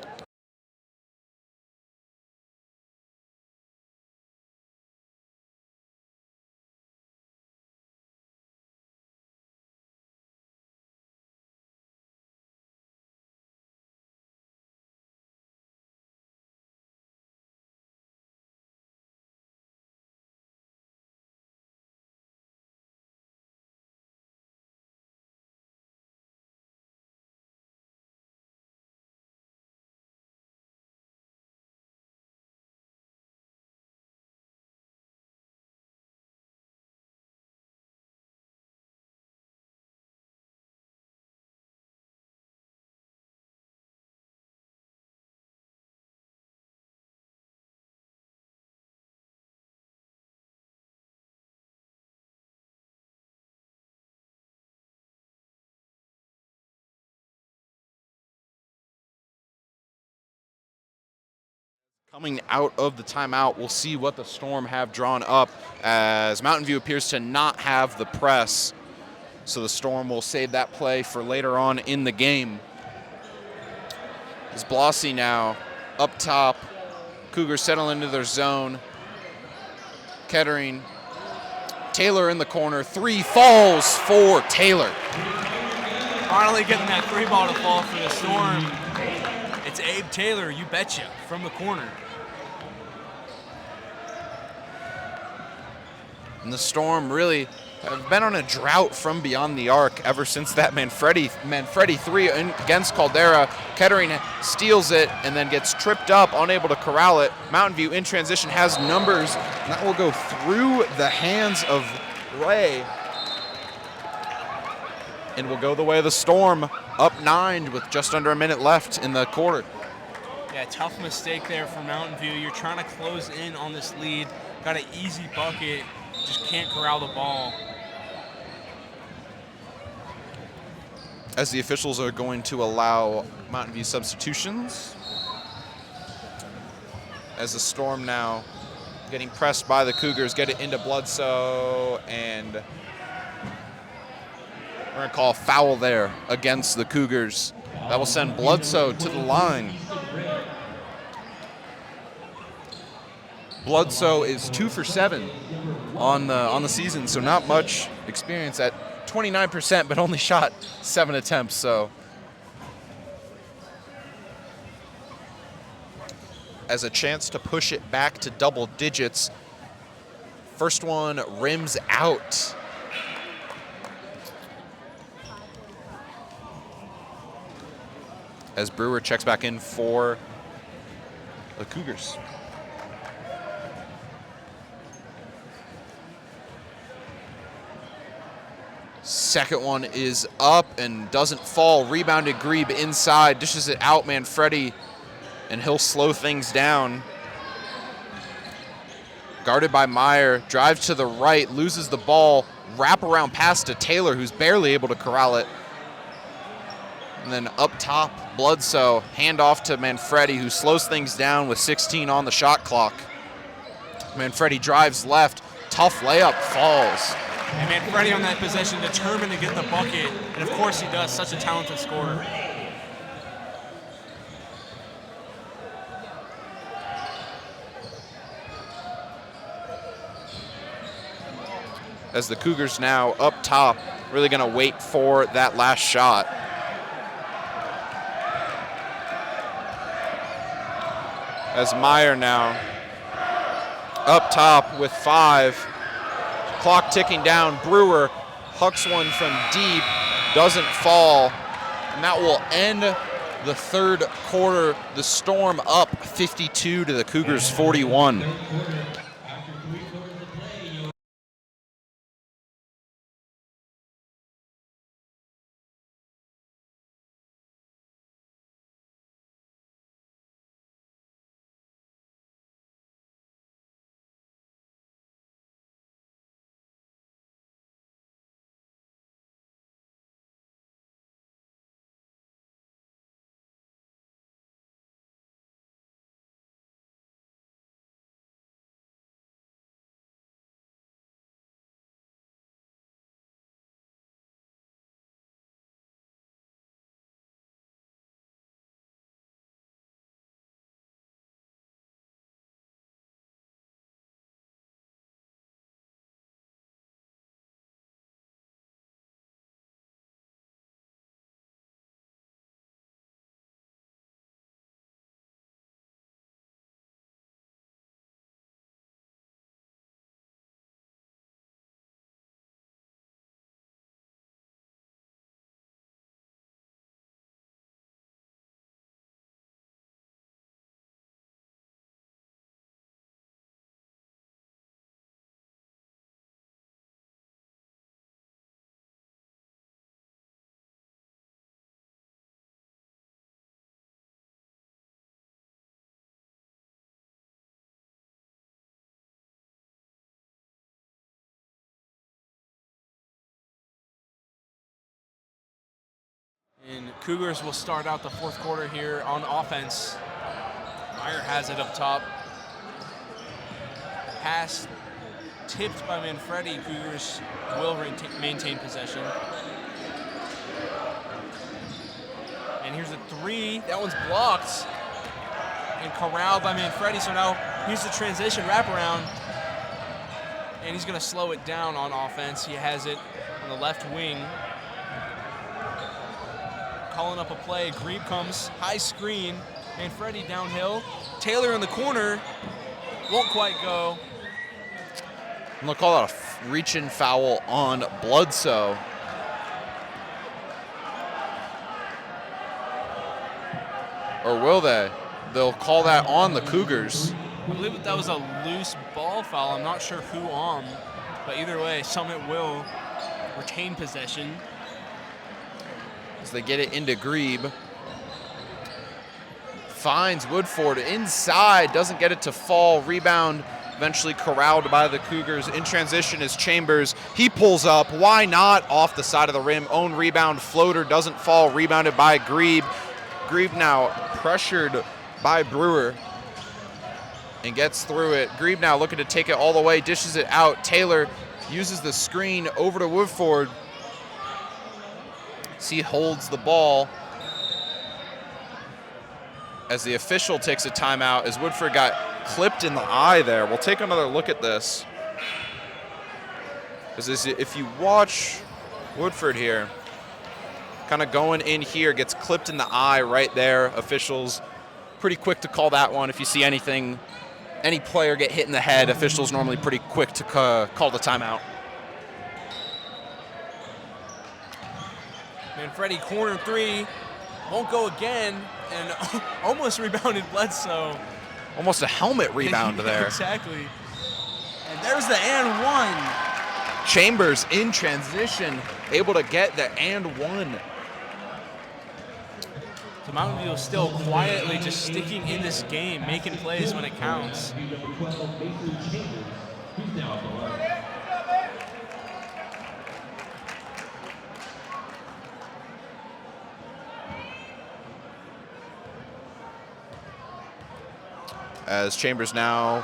Coming out of the timeout, we'll see what the Storm have drawn up, as Mountain View appears to not have the press. So the Storm will save that play for later on in the game. As Blossy now up top. Cougars settle into their zone. Kettering. Taylor in the corner. 3 falls for Taylor. Finally getting that 3 ball to fall for the Storm. It's Abe Taylor, you betcha, from the corner. And the Storm really have been on a drought from beyond the arc ever since that Manfredi 3 against Caldera. Kettering steals it and then gets tripped up, unable to corral it. Mountain View in transition has numbers, and that will go through the hands of Ray. And will go the way of the Storm, up 9 with just under a minute left in the quarter. Yeah, tough mistake there for Mountain View. You're trying to close in on this lead. Got an easy bucket, just can't corral the ball. As the officials are going to allow Mountain View substitutions. As the Storm now getting pressed by the Cougars, get it into Bledsoe, and we're going to call a foul there against the Cougars. That will send Bledsoe to the line. Bledsoe is 2 for 7 on the season, so not much experience at 29%, but only shot 7 attempts. So as a chance to push it back to double digits. First one rims out. As Brewer checks back in for the Cougars. Second one is up and doesn't fall. Rebounded Grebe inside, dishes it out, Manfredi, and he'll slow things down. Guarded by Meyer, drives to the right, loses the ball, wrap around pass to Taylor, who's barely able to corral it. And then up top, Bledsoe, handoff to Manfredi, who slows things down with 16 on the shot clock. Manfredi drives left, tough layup, falls. And Manfredi on that possession, determined to get the bucket, and of course he does, such a talented scorer. As the Cougars now up top, really gonna wait for that last shot. As Meyer now up top with 5. Clock ticking down. Brewer hucks one from deep, doesn't fall, and that will end the third quarter. The Storm up 52 to the Cougars 41. And Cougars will start out the fourth quarter here on offense. Meyer has it up top. Pass tipped by Manfredi. Cougars will maintain possession. And here's a three. That one's blocked and corralled by Manfredi. So now here's the transition wraparound. And he's going to slow it down on offense. He has it on the left wing. Calling up a play. Grebe comes. High screen. Manfredi downhill. Taylor in the corner. Won't quite go. I'm going to call that a reach-in foul on Bledsoe. Or will they? They'll call that on the Cougars. I believe that was a loose ball foul. I'm not sure who on. But either way, Summit will retain possession. As they get it into Grebe. Finds Woodford inside, doesn't get it to fall. Rebound eventually corralled by the Cougars. In transition is Chambers. He pulls up. Why not? Off the side of the rim. Own rebound. Floater doesn't fall. Rebounded by Grebe. Grebe now pressured by Brewer and gets through it. Grebe now looking to take it all the way. Dishes it out. Taylor uses the screen over to Woodford. He holds the ball as the official takes a timeout as Woodford got clipped in the eye there. We'll take another look at this. If you watch Woodford here, kind of going in here, gets clipped in the eye right there. Officials pretty quick to call that one. If you see anything, any player get hit in the head, officials normally pretty quick to call the timeout. Manfredi corner three, won't go again, and almost rebounded Bledsoe. Almost a helmet rebound there. Exactly. And there's the and one. Chambers in transition, able to get the and one. So Mountain View is still quietly just sticking in this game, making plays when it counts. As Chambers now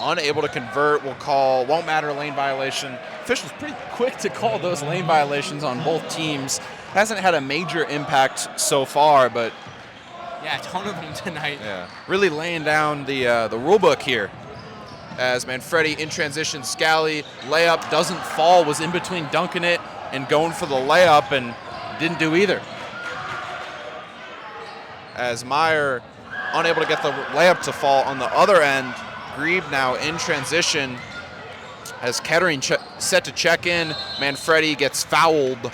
unable to convert, won't matter, lane violation. Officials pretty quick to call those lane violations on both teams. Hasn't had a major impact so far, but yeah, a ton of them tonight. Yeah, really laying down the rule book here. As Manfredi in transition, Scally layup doesn't fall, was in between dunking it and going for the layup and didn't do either. As Meyer unable to get the layup to fall on the other end. Grebe now in transition as Kettering set to check in. Manfredi gets fouled.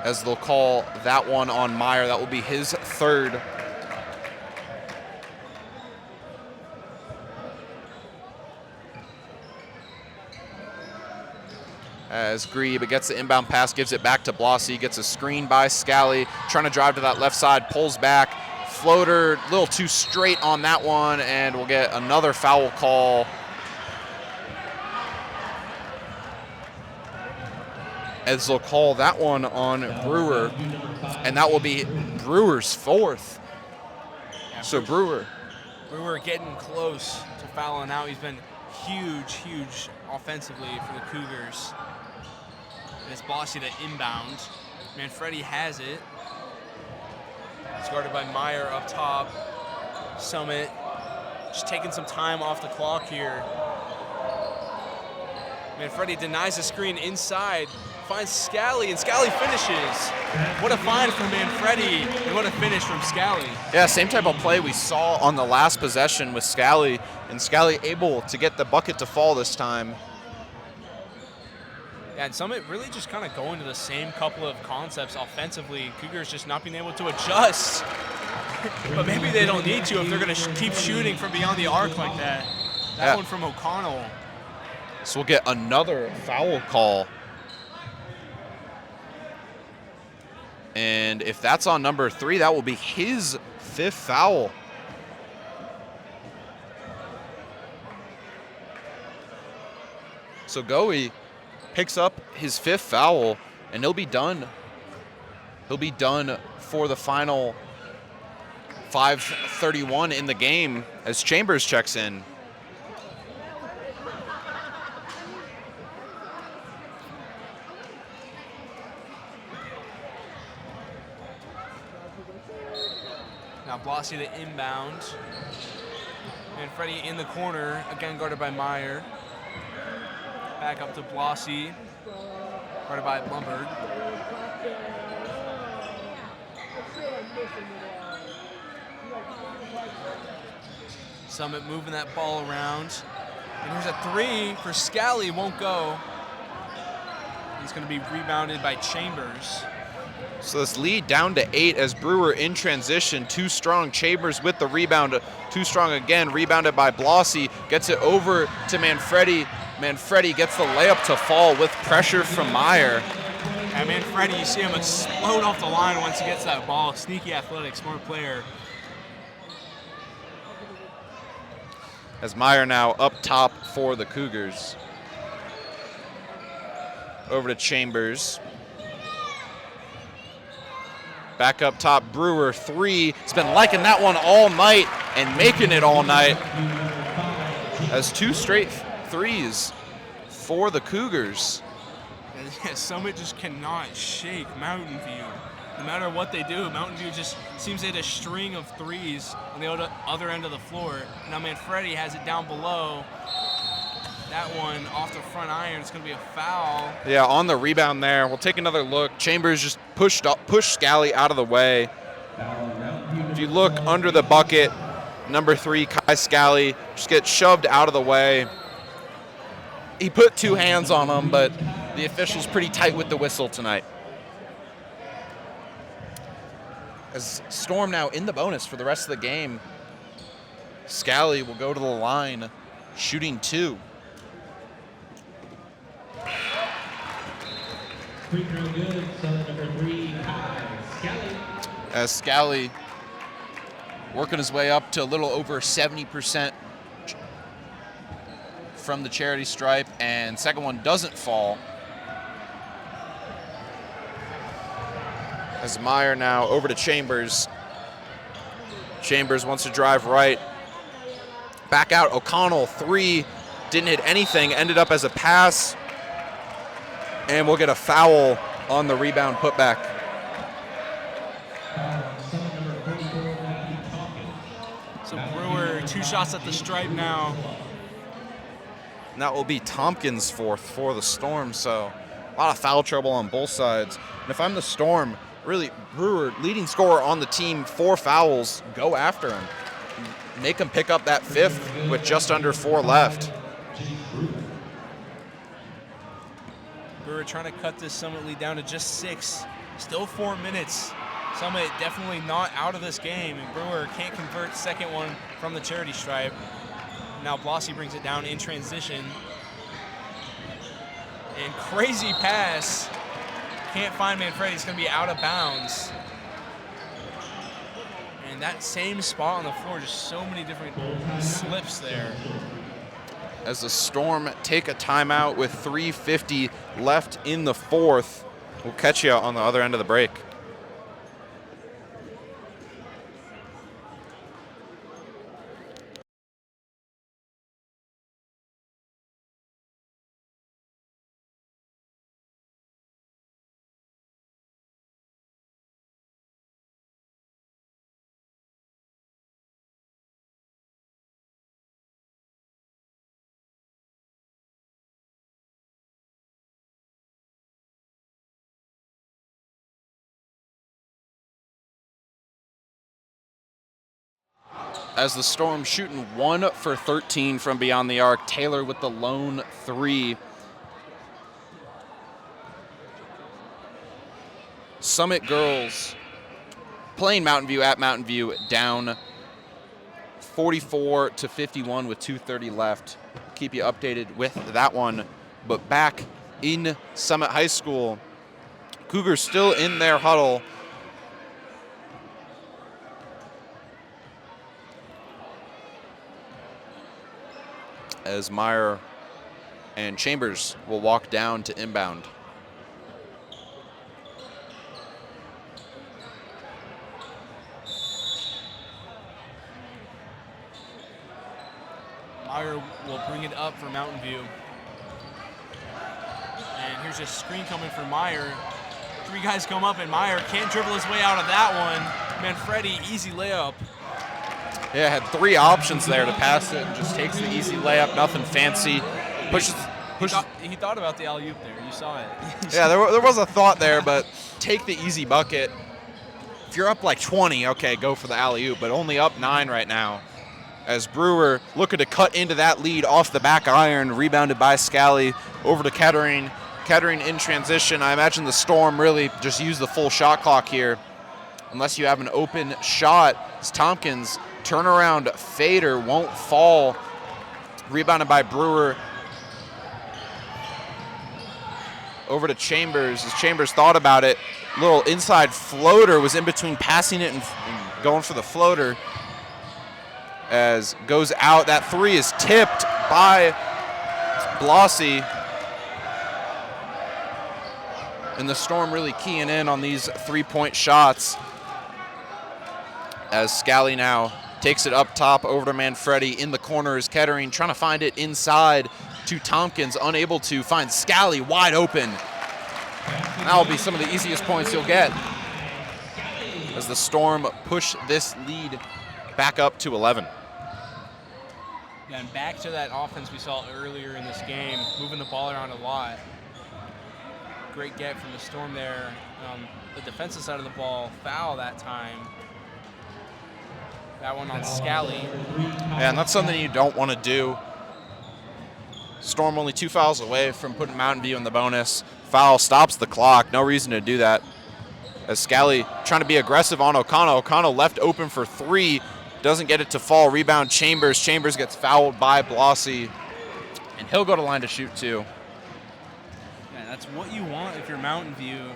As they'll call that one on Meyer. That will be his third. As Grebe gets the inbound pass, gives it back to Blossy, gets a screen by Scally, trying to drive to that left side, pulls back, floater, a little too straight on that one, and we'll get another foul call. As they'll call that one on Brewer, and that will be Brewer's fourth. Yeah, so Brewer getting close to fouling out. He's been huge offensively for the Cougars. And it's Blossy to inbound. Manfredi has it. It's guarded by Meyer up top. Summit just taking some time off the clock here. Manfredi denies the screen inside, finds Scally, and Scally finishes. What a find from Manfredi, and what a finish from Scally. Yeah, same type of play we saw on the last possession with Scally, and Scally able to get the bucket to fall this time. Yeah, and Summit really just kind of going to the same couple of concepts offensively. Cougars just not being able to adjust. But maybe they don't need to if they're going to keep shooting from beyond the arc like that. That one from O'Connell. So we'll get another foul call. And if that's on number 3, that will be his 5th foul. So Goey picks up his 5th foul, and he'll be done. He'll be done for the final 5:31 in the game as Chambers checks in. Now Blasi to inbound. And Freddie in the corner, again guarded by Meyer. Back up to Blasi, guarded by Blumberg. Summit moving that ball around. And here's a 3 for Scally, won't go. He's going to be rebounded by Chambers. So this lead down to 8 as Brewer in transition. Too strong. Chambers with the rebound. Too strong again. Rebounded by Blasi. Gets it over to Manfredi. Manfredi gets the layup to fall with pressure from Meyer. And Manfredi, you see him explode off the line once he gets that ball. Sneaky, athletic, smart player. As Meyer now up top for the Cougars. Over to Chambers. Back up top, Brewer 3. He's been liking that one all night and making it all night. As 2 straight threes for the Cougars. And Summit just cannot shake Mountain View. No matter what they do, Mountain View just seems to hit a string of threes on the other end of the floor. Now Manfredi has it down below. That one off the front iron. It's going to be a foul. Yeah, on the rebound there. We'll take another look. Chambers just pushed Scally out of the way. If you look under the bucket, number 3, Kai Scally, just gets shoved out of the way. He put 2 hands on him, but the official's pretty tight with the whistle tonight. As Storm now in the bonus for the rest of the game. Scally will go to the line, shooting 2. Free throw good, so number 3, Kai Scally. As Scally working his way up to a little over 70% from the charity stripe, and second one doesn't fall. As Meyer now over to Chambers. Chambers wants to drive right. Back out, O'Connell, 3. Didn't hit anything, ended up as a pass. And we'll get a foul on the rebound putback. So Brewer, 2 shots at the stripe now. And that will be Tompkins' 4th for the Storm, so a lot of foul trouble on both sides. And if I'm the Storm, really, Brewer, leading scorer on the team, 4 fouls, go after him. Make him pick up that 5th with just under 4 left. Brewer trying to cut this Summit lead down to just 6. Still 4 minutes. Summit definitely not out of this game, and Brewer can't convert second one from the charity stripe. Now Blasi brings it down in transition. And crazy pass. Can't find Manfredi. It's going to be out of bounds. And that same spot on the floor, just so many different slips there. As the Storm take a timeout with 3:50 left in the 4th. We'll catch you on the other end of the break. As the Storm shooting 1 for 13 from beyond the arc. Taylor with the lone 3. Summit girls playing Mountain View at Mountain View, down 44-51 with 2:30 left. Keep you updated with that one. But back in Summit High School, Cougars still in their huddle. As Meyer And Chambers will walk down to inbound. Meyer will bring it up for Mountain View. And here's a screen coming for Meyer. 3 guys come up, and Meyer can't dribble his way out of that one. Manfredi, easy layup. Yeah, had 3 options there to pass it. Just takes the easy layup, nothing fancy. Pushes. He thought about the alley-oop there. You saw it. Yeah, there was a thought there, but take the easy bucket. If you're up like 20, okay, go for the alley-oop, but only up 9 right now. As Brewer looking to cut into that lead off the back iron, rebounded by Scally over to Kettering. Kettering in transition. I imagine the Storm really just use the full shot clock here. Unless you have an open shot. It's Tompkins, turnaround fader, won't fall. Rebounded by Brewer. Over to Chambers. As Chambers thought about it, little inside floater, was in between passing it and going for the floater. As goes out, that 3 is tipped by Blossy. And the Storm really keying in on these 3-point shots. As Scally now takes it up top over to Manfredi. In the corner is Kettering, trying to find it inside to Tompkins, unable to find Scally wide open. That will be some of the easiest points you'll get as the Storm push this lead back up to 11. Yeah, and back to that offense we saw earlier in this game, moving the ball around a lot. Great get from the Storm there. The defensive side of the ball, foul that time. That one on Scally. Yeah, and that's something you don't want to do. Storm only 2 fouls away from putting Mountain View in the bonus. Foul stops the clock. No reason to do that. As Scally trying to be aggressive on O'Connell. O'Connell left open for 3. Doesn't get it to fall. Rebound Chambers. Chambers gets fouled by Blossy. And he'll go to line to shoot too. Yeah, that's what you want if you're Mountain View.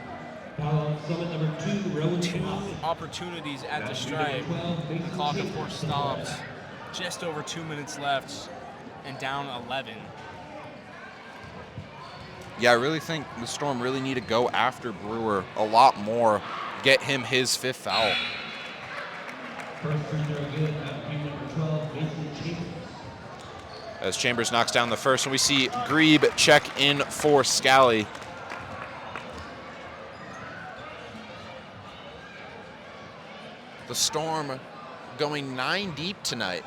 Summit number 2, 2 opportunities at the stripe. The clock, of course, stops. Just over 2 minutes left and down 11. Yeah, I really think the Storm really need to go after Brewer a lot more. Get him his 5th foul. First free throw good, number 12, Mason Chambers. As Chambers knocks down the first, and we see Grebe check in for Scally. The Storm going 9 deep tonight.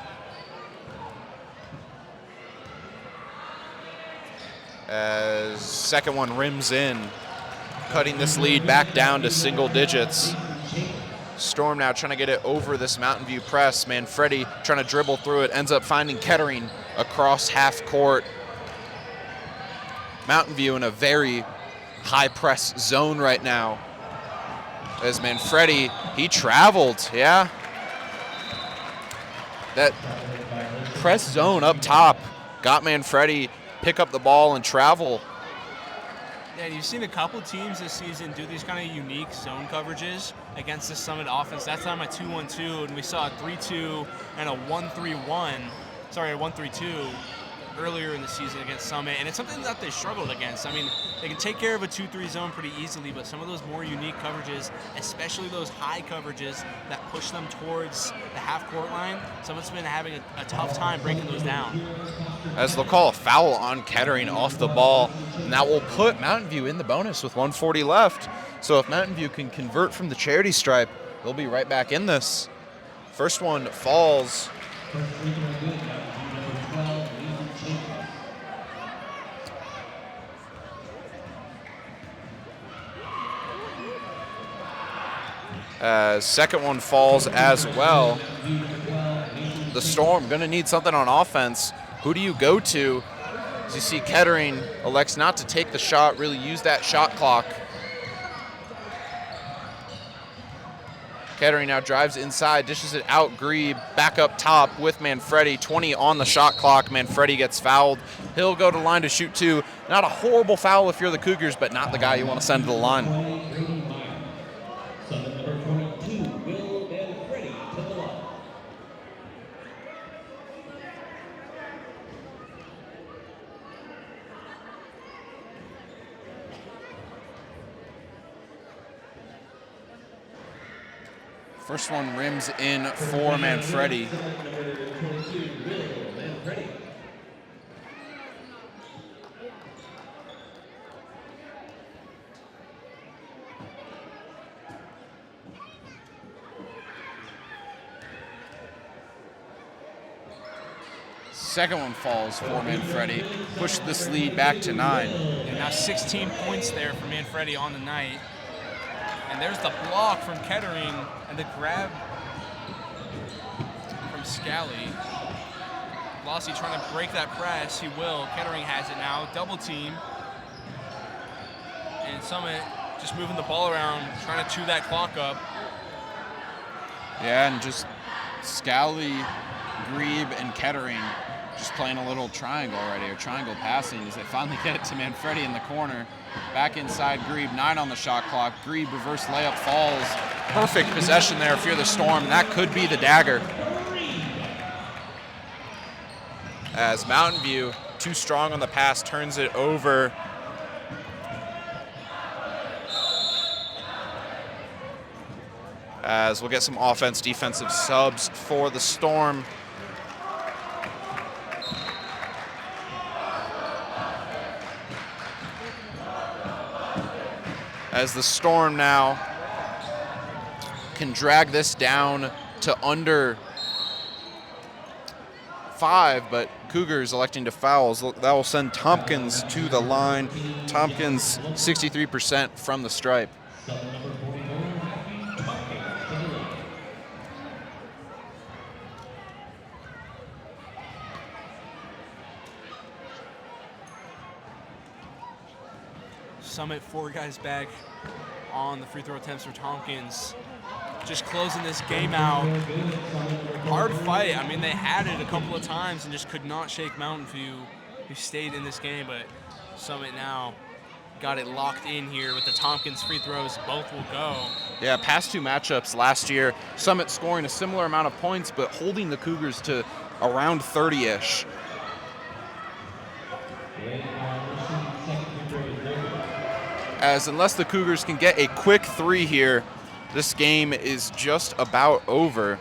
As second one rims in, cutting this lead back down to single digits. Storm now trying to get it over this Mountain View press. Manfredi trying to dribble through it, ends up finding Kettering across half court. Mountain View in a very high press zone right now. As Manfredi, he traveled, yeah. That press zone up top got Manfredi pick up the ball and travel. Yeah, you've seen a couple teams this season do these kind of unique zone coverages against the Summit offense. That time a 2-1-2, and we saw a 3-2 and a 1-3-1. Sorry, a 1-3-2 earlier in the season against Summit, and it's something that they struggled against. I mean, they can take care of a 2-3 zone pretty easily, but some of those more unique coverages, especially those high coverages that push them towards the half-court line, Summit's been having a tough time breaking those down. As they'll call a foul on Kettering off the ball, and that will put Mountain View in the bonus with 1:40 left. So if Mountain View can convert from the charity stripe, they'll be right back in this. First one falls. First free throw good, number 12, Mason Chambers. Second one falls as well. The Storm going to need something on offense. Who do you go to? As you see Kettering elects not to take the shot, really use that shot clock. Kettering now drives inside, dishes it out. Grebe back up top with Manfredi. 20 on the shot clock. Manfredi gets fouled. He'll go to line to shoot 2. Not a horrible foul if you're the Cougars, but not the guy you want to send to the line. Summit number 22, Will Manfredi to the line. First one rims in for Manfredi. Second one falls for Manfredi. Push this lead back to 9. And now 16 points there for Manfredi on the night. And there's the block from Kettering and the grab from Scally. Lossie trying to break that press. He will. Kettering has it now. Double team. And Summit just moving the ball around, trying to chew that clock up. Yeah, and just Scally, Grebe, and Kettering just playing a little triangle already, or triangle passing as they finally get it to Manfredi in the corner. Back inside Grebe, 9 on the shot clock. Grebe reverse layup falls. Perfect possession there if you're the Storm, and that could be the dagger. As Mountain View, too strong on the pass, turns it over. As we'll get some offense, defensive subs for the Storm. As the Storm now can drag this down to under 5, but Cougars electing to foul. That will send Tompkins to the line. Tompkins 63% from the stripe. Summit 4 guys back on the free throw attempts for Tompkins. Just closing this game out. Hard fight. I mean, they had it a couple of times and just could not shake Mountain View, who stayed in this game, but Summit now got it locked in here with the Tompkins free throws. Both will go. Yeah, past 2 matchups last year, Summit scoring a similar amount of points, but holding the Cougars to around 30-ish. As unless the Cougars can get a quick 3 here, this game is just about over.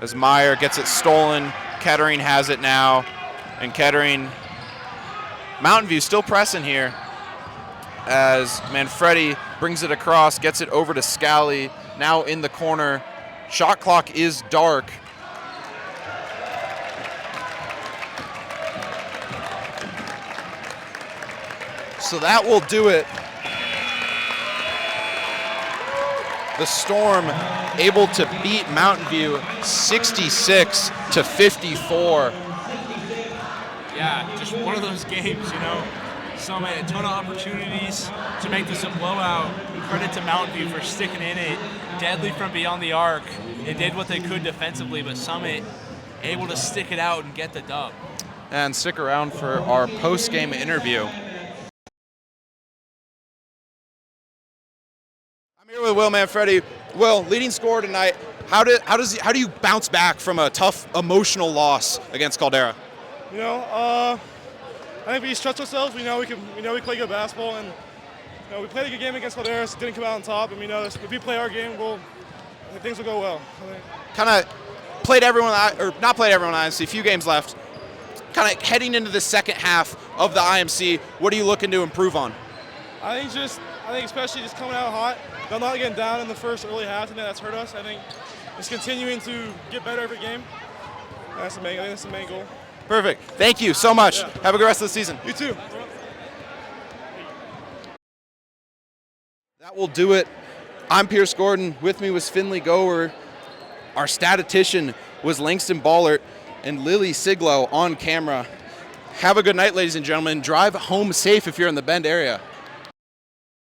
As Meyer gets it stolen, Kettering has it now, and Kettering, Mountain View still pressing here as Manfredi brings it across, gets it over to Scally, now in the corner. Shot clock is dark. So that will do it. The Storm able to beat Mountain View 66-54. Yeah, just one of those games, you know. Summit a ton of opportunities to make this a blowout. Credit to Mountain View for sticking in it. Deadly from beyond the arc. They did what they could defensively, but Summit able to stick it out and get the dub. And stick around for our post-game interview. I'm here with Will Manfredi. Will, leading scorer tonight. How do you bounce back from a tough emotional loss against Caldera? You know, I think we just trust ourselves. We know we play good basketball, and you know, we played a good game against Caldera. So didn't come out on top, and we know if we play our game, things will go well. Kind of played everyone, or not played everyone. Honestly, a few games left. Kind of heading into the second half of the IMC. What are you looking to improve on? I think especially just coming out hot, not getting down in the first early half. I think that's hurt us. I think just continuing to get better every game. I think that's the main goal. Perfect. Thank you so much. Yeah. Have a good rest of the season. You too. That will do it. I'm Pierce Gordon. With me was Finley Gower. Our statistician was Langston Ballert and Lily Siglo on camera. Have a good night, ladies and gentlemen. Drive home safe if you're in the Bend area.